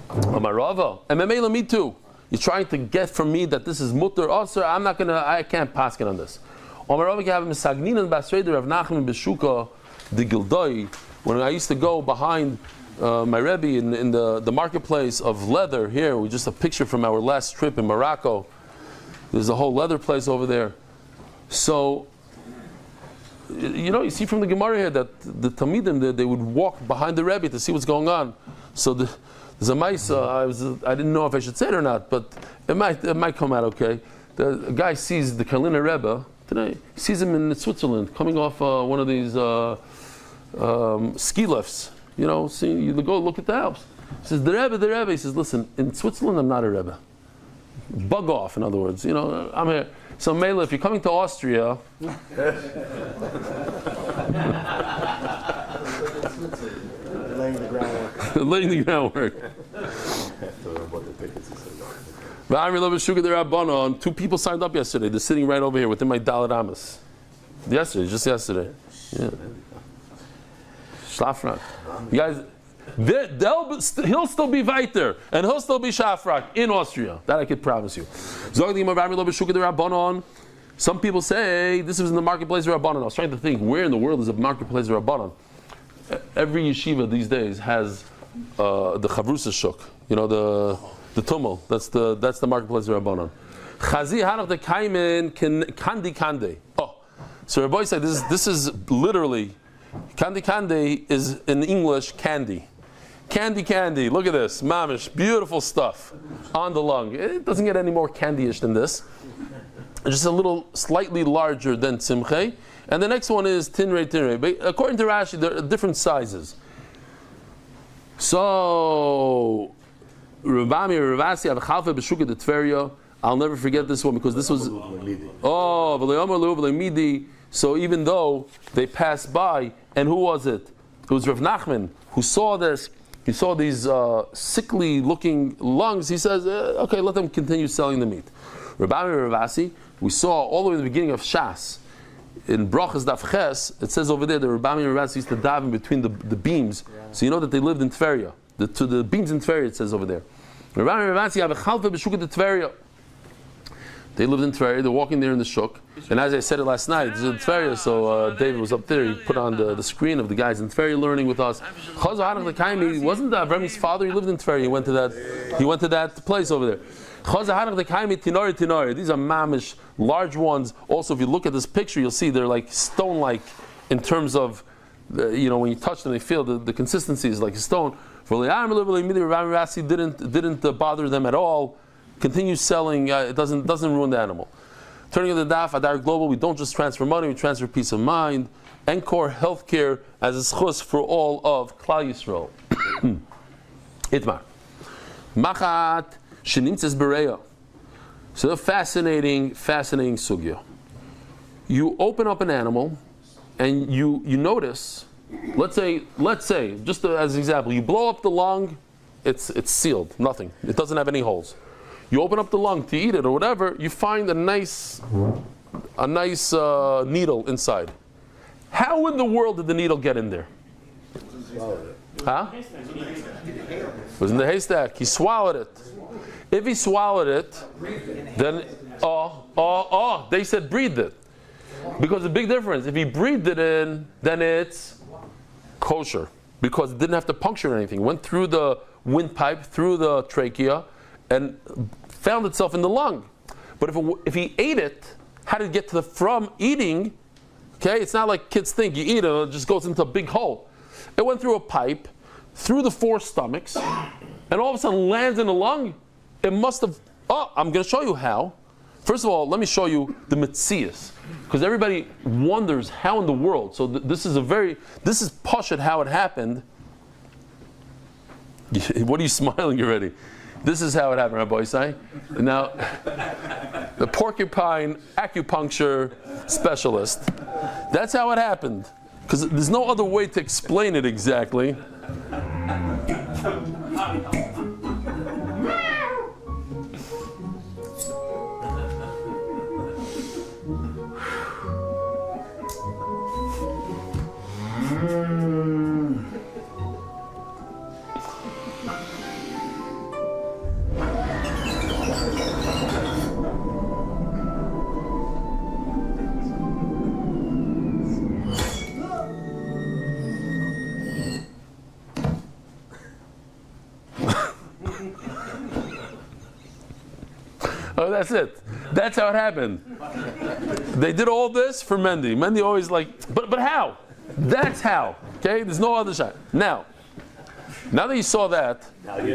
Amarava. And Memela, me too. You're trying to get from me that this is mutter Aser. I can't paskin on this. Amarava have him Sagninan Basreder of Nachman Beshuka the Gildai. When I used to go behind my Rebbe in the marketplace of leather here, we just a picture from our last trip in Morocco. There's a whole leather place over there. So, you see from the Gemara here that the Talmidim, they would walk behind the Rebbe to see what's going on. So there's a maisa, I didn't know if I should say it or not, but it might come out okay. A guy sees the Karliner Rebbe today. He sees him in Switzerland coming off one of these ski lifts. You go look at the house. He says, the Rebbe. He says, listen, in Switzerland I'm not a Rebbe. Bug off, in other words. I'm here. So Mela, if you're coming to Austria, Laying the groundwork. laying the groundwork. Two people signed up yesterday. They're sitting right over here within my Dalet Amos. Just yesterday. Yeah. Shafrak. You guys, he'll still be weiter, and he'll still be Shafrak in Austria. That I could promise you. Some people say this was in the marketplace of Rabbanon. I was trying to think, where in the world is a marketplace of Rabbanon? Every yeshiva these days has the Chavrusa Shuk. The Tumul. That's the marketplace of Rabbanon. Chazi hanach de kaimen kandi kande. Oh, so Rabbi said this is literally. Kandi Kandi is in English candy. Candy. Look at this. Mamish. Beautiful stuff. On the lung. It doesn't get any more candy-ish than this. It's just a little slightly larger than Tzimche. And the next one is Tinrei. But according to Rashi, there are different sizes. So, Ravasi, Avchalfa, Beshuka, the Tveria. I'll never forget this one because this was. So even though they passed by, and who was it? It was Rav Nachman who saw this. He saw these sickly-looking lungs. He says, okay, let them continue selling the meat. Rabbi Ravasi, we saw all the way in the beginning of Shas, in Brachas Daf Ches, it says over there that Rabbi Ravasi used to daven between the beams. So you know that they lived in Tveria. To the beams in Tveria, it says over there. Rabbi Ravasi have a chalfa b'shuk at Tveria. They lived in Tveria, they're walking there in the shuk. And as I said it last night, it's in Tveria, so David was up there, he put on the screen of the guys in Tveria learning with us. Chazar Hanach L'Kaimi, wasn't Avrami's father, he lived in Tveria, he went to that place over there. Chazar Hanach L'Kaimi Tinari, these are mamish, large ones. Also, if you look at this picture, you'll see they're like stone-like in terms of, when you touch them, they feel the consistency is like a stone. Rasi didn't bother them at all. Continue selling, it doesn't ruin the animal. Turning to the Daf, Adar Global, we don't just transfer money, we transfer peace of mind. Encore Healthcare as a schus for all of Klal Yisrael. Itmar. Machat shenimtzes bereya. So fascinating sugya. You open up an animal, and you notice. Let's say, just as an example, you blow up the lung. It's sealed, nothing. It doesn't have any holes. You open up the lung to eat it or whatever. You find a nice needle inside. How in the world did the needle get in there? Huh? It was in the haystack. He swallowed it. If he swallowed it, then they said breathed it. Because the big difference, if he breathed it in, then it's kosher. Because it didn't have to puncture anything. It went through the windpipe, through the trachea, and found itself in the lung. But if he ate it, how did it get from eating? Okay, it's not like kids think you eat it and it just goes into a big hole. It went through a pipe, through the 4 stomachs, and all of a sudden lands in the lung. It must have. I'm going to show you how. First of all, let me show you the metzias, because everybody wonders how in the world. So this is pashut how it happened. What are you smiling already? This is how it happened, Rabbi Isai. Now, the porcupine acupuncture specialist. That's how it happened. Because there's no other way to explain it exactly. Oh, that's it. That's how it happened. They did all this for Mendy. Mendy always but how? That's how. Okay, there's no other shot. Now that you saw that,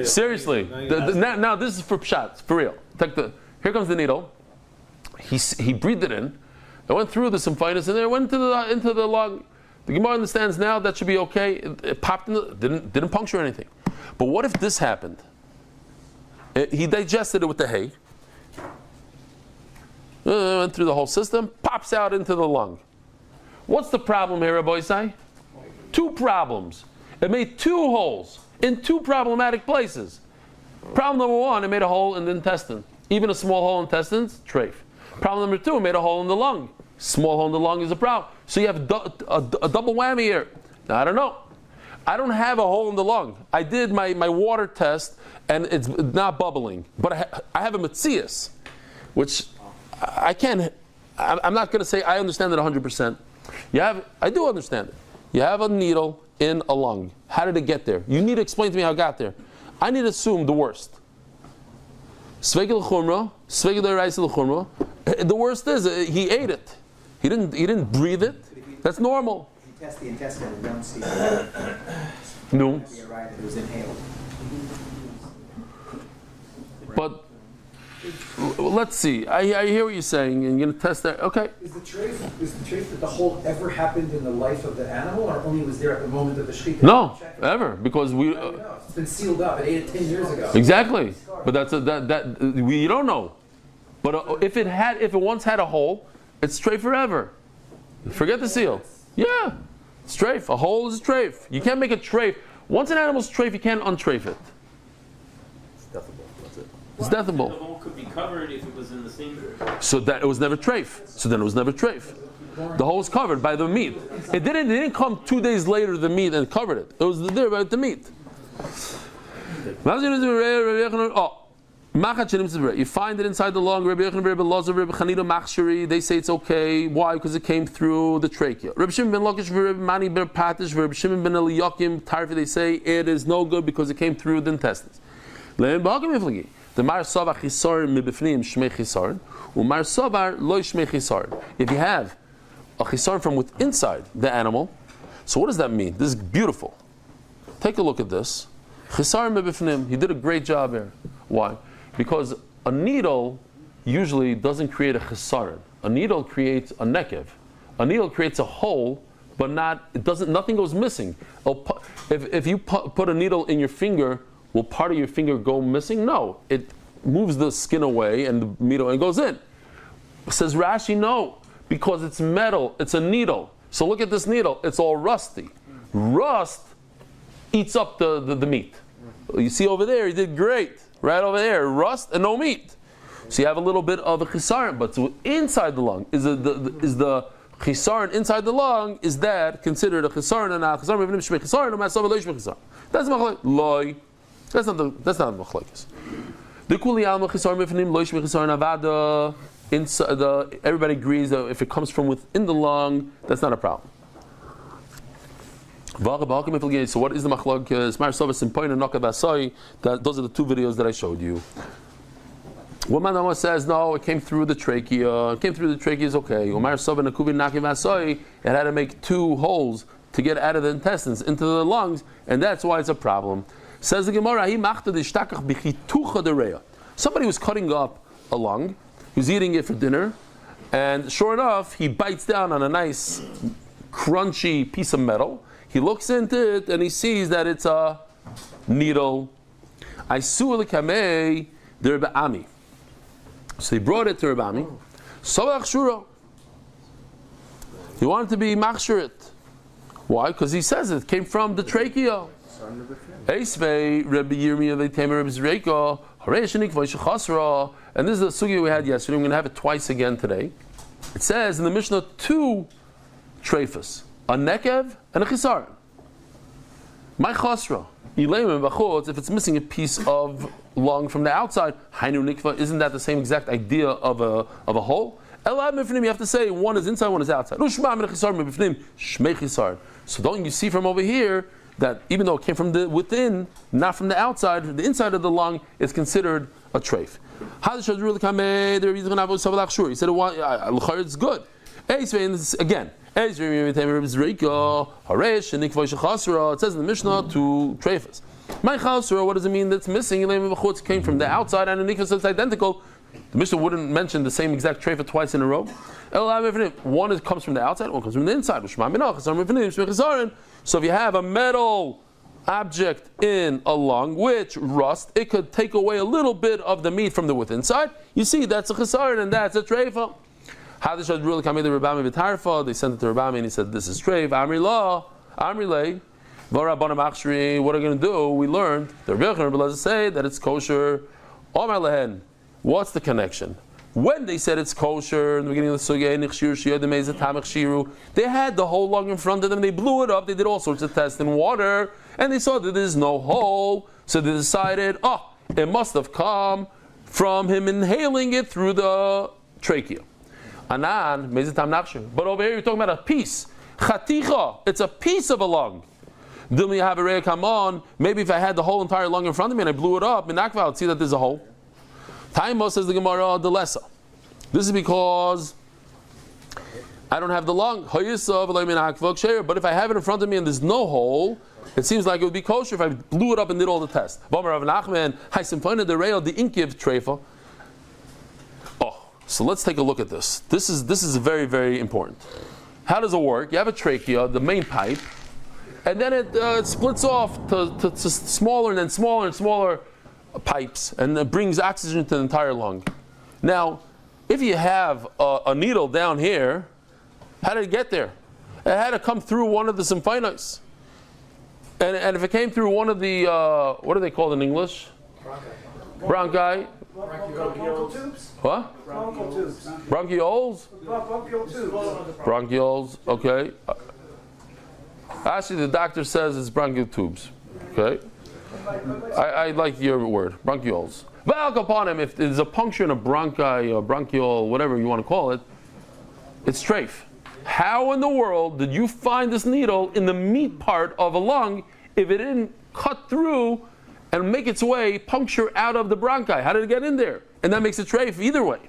seriously, now this is for pshat, for real. Here comes the needle. He breathed it in. It went through the symphysis and then it went into the lung. The Gemara understands now that should be okay. It popped in, didn't puncture anything. But what if this happened? He digested it with the hay. Went through the whole system, pops out into the lung. What's the problem here, Rabbi Isai? 2 problems. It made 2 holes in 2 problematic places. Problem number 1, it made a hole in the intestine. Even a small hole in the intestines, treif. Problem number 2, it made a hole in the lung. Small hole in the lung is a problem. So you have a double whammy here. Now, I don't know. I don't have a hole in the lung. I did my water test and it's not bubbling. But I have a metzias, which I can't. I'm not going to say I understand it 100%. I do understand it. You have a needle in a lung. How did it get there? You need to explain to me how it got there. I need to assume the worst. The worst is he ate it. He didn't breathe it. That's normal. If you test the intestine and don't see No. You're right, it was inhaled. But let's see. I hear what you're saying, and you're going to test that. Okay. Is the trace that the hole ever happened in the life of the animal, or only was there at the moment of the shechita? No, ever, because we. It's been sealed up. It ate it 10 years ago. Exactly, but we don't know. But if it once had a hole, it's straight forever. Forget the seal. Yeah, strafe. A hole is a strafe. You can't make a trafe. Once an animal's strafe, you can't untrafe it. It's deathable. That's it. It's deathable. The hole could be covered if it was in the same. So that it was never trafe. So then it was never trafe. The hole was covered by the meat. It didn't come 2 days later, the meat, and covered it. It was there by the meat. You find it inside the lung. They say it's okay. Why? Because it came through the trachea. They say it is no good because it came through the intestines. The Mar Savar Chisar Mibifnim Shmei Chisar, Umar Savar Lo Shmei Chisar. If you have a chisar from inside the animal, so what does that mean? This is beautiful. Take a look at this. Chisar Mibifnim. He did a great job here. Why? Because a needle usually doesn't create a chisaron. A needle creates a nekev. A needle creates a hole, but nothing goes missing. If you put a needle in your finger will part of your finger go missing? No, it moves the skin away and the meat and goes in. Says Rashi, no, because it's metal, it's a needle. So look at this needle, it's all rusty. Rust eats up the meat. You see over there, he did great. Right over there, rust and no meat. So you have a little bit of a chisaron, but so inside the lung is the chisaron inside the lung, is that considered a chisaron and not chisaron? That's loy. That's not machlokes. The kuli alma chisaron mifnim loy chisaron avada. Everybody agrees that if it comes from within the lung, that's not a problem. So what is the machlokes? Those are the two videos that I showed you. One man says, no, it came through the trachea. It came through the trachea is okay. It had to make two holes to get out of the intestines into the lungs, and that's why it's a problem. Says the Gemara, somebody was cutting up a lung, he was eating it for dinner, and sure enough, he bites down on a nice, crunchy piece of metal. He looks into it and he sees that it's a needle. So he brought it to Rebbe Ami. He wanted to be machshurit. Why? Because he says it came from the trachea. And this is the sugya we had yesterday. I'm going to have it twice again today. It says in the Mishnah two treifas, a nekev and a chisaron. My chasra, if it's missing a piece of lung from the outside, hainu nikva, isn't that the same exact idea of a hole? You have to say one is inside, one is outside. So don't you see from over here that even though it came from the within, not from the outside, the inside of the lung is considered a treif. He said it's good. Again, it says in the Mishnah to treifas. My chasra, what does it mean that's missing? It came from the outside and the nikvah, so it's identical. The Mishnah wouldn't mention the same exact treifa twice in a row. One comes from the outside, one comes from the inside. So if you have a metal object in a lung which rust, it could take away a little bit of the meat from the within side. You see, that's a chisaron and that's a treifa. How this should really come in the Rebbe Ami v'tarfa? They sent it to Rebbe Ami and he said, "This is treif." Amri la, Amri lei. What are you going to do? We learned the Rebbe say that it's kosher. Omar lehen. What's the connection? When they said it's kosher in the beginning of the sugya, they had the whole lung in front of them. They blew it up. They did all sorts of tests in water, and they saw that there's no hole. So they decided, it must have come from him inhaling it through the trachea. Anan mezitam nachshir. But over here you're talking about a piece. Chaticha. It's a piece of a lung. Maybe if I had the whole entire lung in front of me and I blew it up, in Akva, I'd see that there's a hole. Taimo, says the Gemara, the lessa. This is because I don't have the lung. But if I have it in front of me and there's no hole, it seems like it would be kosher if I blew it up and did all the tests. The inkiv treifa. So let's take a look at this. This is very, very important. How does it work? You have a trachea, the main pipe, and then it splits off to smaller and then smaller and smaller pipes, and it brings oxygen to the entire lung. Now, if you have a needle down here, how did it get there? It had to come through one of the symphynos. And if it came through one of the, what are they called in English? Bronchi. Bronchial tubes? What? Bronchial tubes. Bronchioles? Bronchial tubes. Bronchioles, okay. Actually, the doctor says it's bronchial tubes. Okay? I like your word, bronchioles. But upon him, if there's a puncture in a bronchi or bronchiole, whatever you want to call it, it's treif. How in the world did you find this needle in the meat part of a lung if it didn't cut through and make its way, puncture out of the bronchi? How did it get in there? And that makes it treif either way.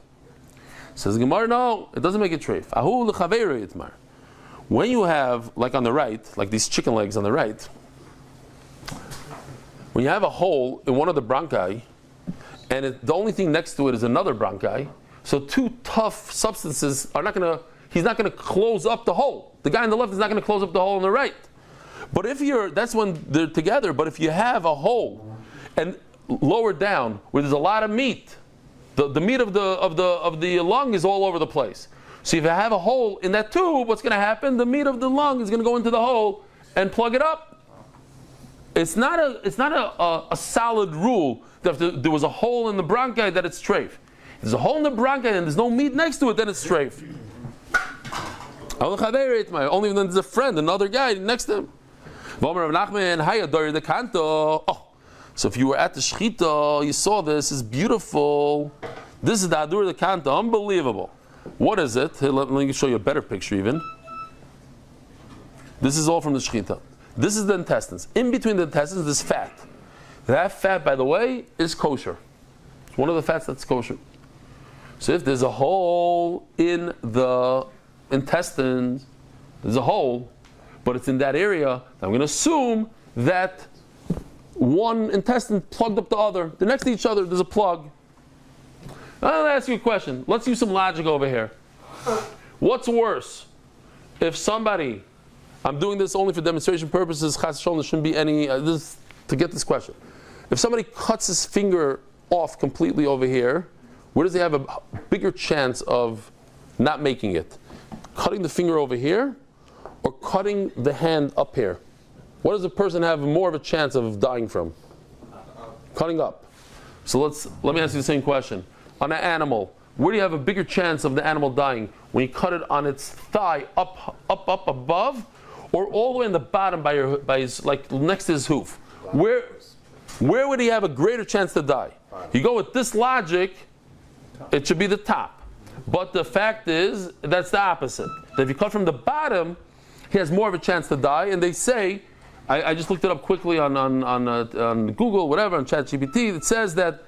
Says Gemara, no, it doesn't make it treif. Ahu l'chaveirei itmar. When you have, like on the right, like these chicken legs on the right, when you have a hole in one of the bronchi, and the only thing next to it is another bronchi, so two tough substances are not going to, he's not going to close up the hole. The guy on the left is not going to close up the hole on the right. But if that's when they're together, but if you have a hole and lower down where there's a lot of meat. The meat of the lung is all over the place. So if I have a hole in that tube, what's going to happen? The meat of the lung is going to go into the hole and plug it up. It's not a solid rule that if there was a hole in the bronchi that it's treif. If there's a hole in the bronchi and there's no meat next to it, then it's treif. Only when there's a friend, another guy next to him. So if you were at the Shechita, you saw this, it's beautiful. This is the Hadur de Kanta, unbelievable. What is it? Hey, let me show you a better picture even. This is all from the Shechita. This is the intestines. In between the intestines, there's fat. That fat, by the way, is kosher. It's one of the fats that's kosher. So if there's a hole in the intestines, there's a hole, but it's in that area, I'm going to assume that one intestine plugged up the other. They're next to each other, there's a plug. I'll ask you a question. Let's use some logic over here. What's worse? If somebody, I'm doing this only for demonstration purposes, Chas Shalom, there shouldn't be any, to get this question. If somebody cuts his finger off completely over here, where does he have a bigger chance of not making it? Cutting the finger over here or cutting the hand up here? What does a person have more of a chance of dying from? Cutting up. So let me ask you the same question. On an animal, where do you have a bigger chance of the animal dying? When you cut it on its thigh up above, or all the way in the bottom by his like next to his hoof? Where would he have a greater chance to die? You go with this logic, it should be the top. But the fact is, that's the opposite. That if you cut from the bottom, he has more of a chance to die. And they say, I just looked it up quickly on Google, whatever, on ChatGPT. It says that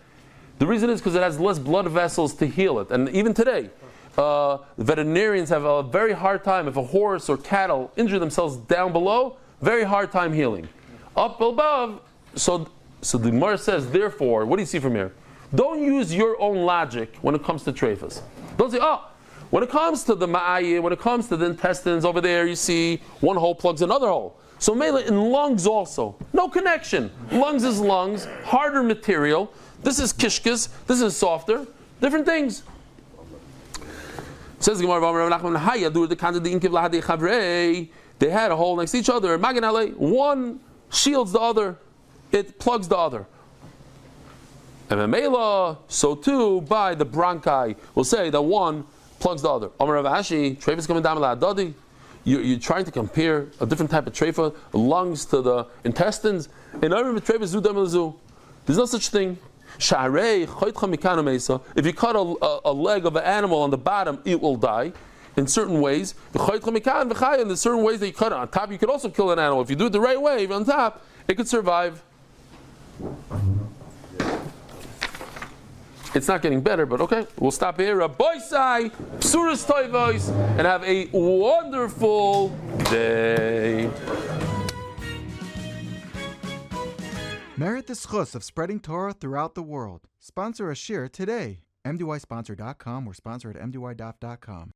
the reason is because it has less blood vessels to heal it. And even today, veterinarians have a very hard time if a horse or cattle injure themselves down below, very hard time healing. Up above, so the Gemara says, therefore, what do you see from here? Don't use your own logic when it comes to treifas. Don't say, when it comes to the ma'ayim, when it comes to the intestines over there, you see one hole plugs another hole. So mele in lungs also, no connection. Lungs is lungs, harder material. This is kishkis, this is softer, different things. Says the Gemara, they had a hole next to each other. One shields the other, it plugs the other. And Mamela, so too by the bronchi, we'll say that one plugs the other. Treif coming down la. You're trying to compare a different type of treifa, lungs to the intestines. And I remember treif zu. There's no such thing. If you cut a leg of an animal on the bottom, it will die. In certain ways, in the certain ways that you cut it on top, you could also kill an animal. If you do it the right way, even on top, it could survive. It's not getting better, but okay, we'll stop here. Rabboisai, Psuras Toivos, and have a wonderful day. Merit the schus of spreading Torah throughout the world. Sponsor a shir today. MDYsponsor.com or sponsor at MDYDaf.com.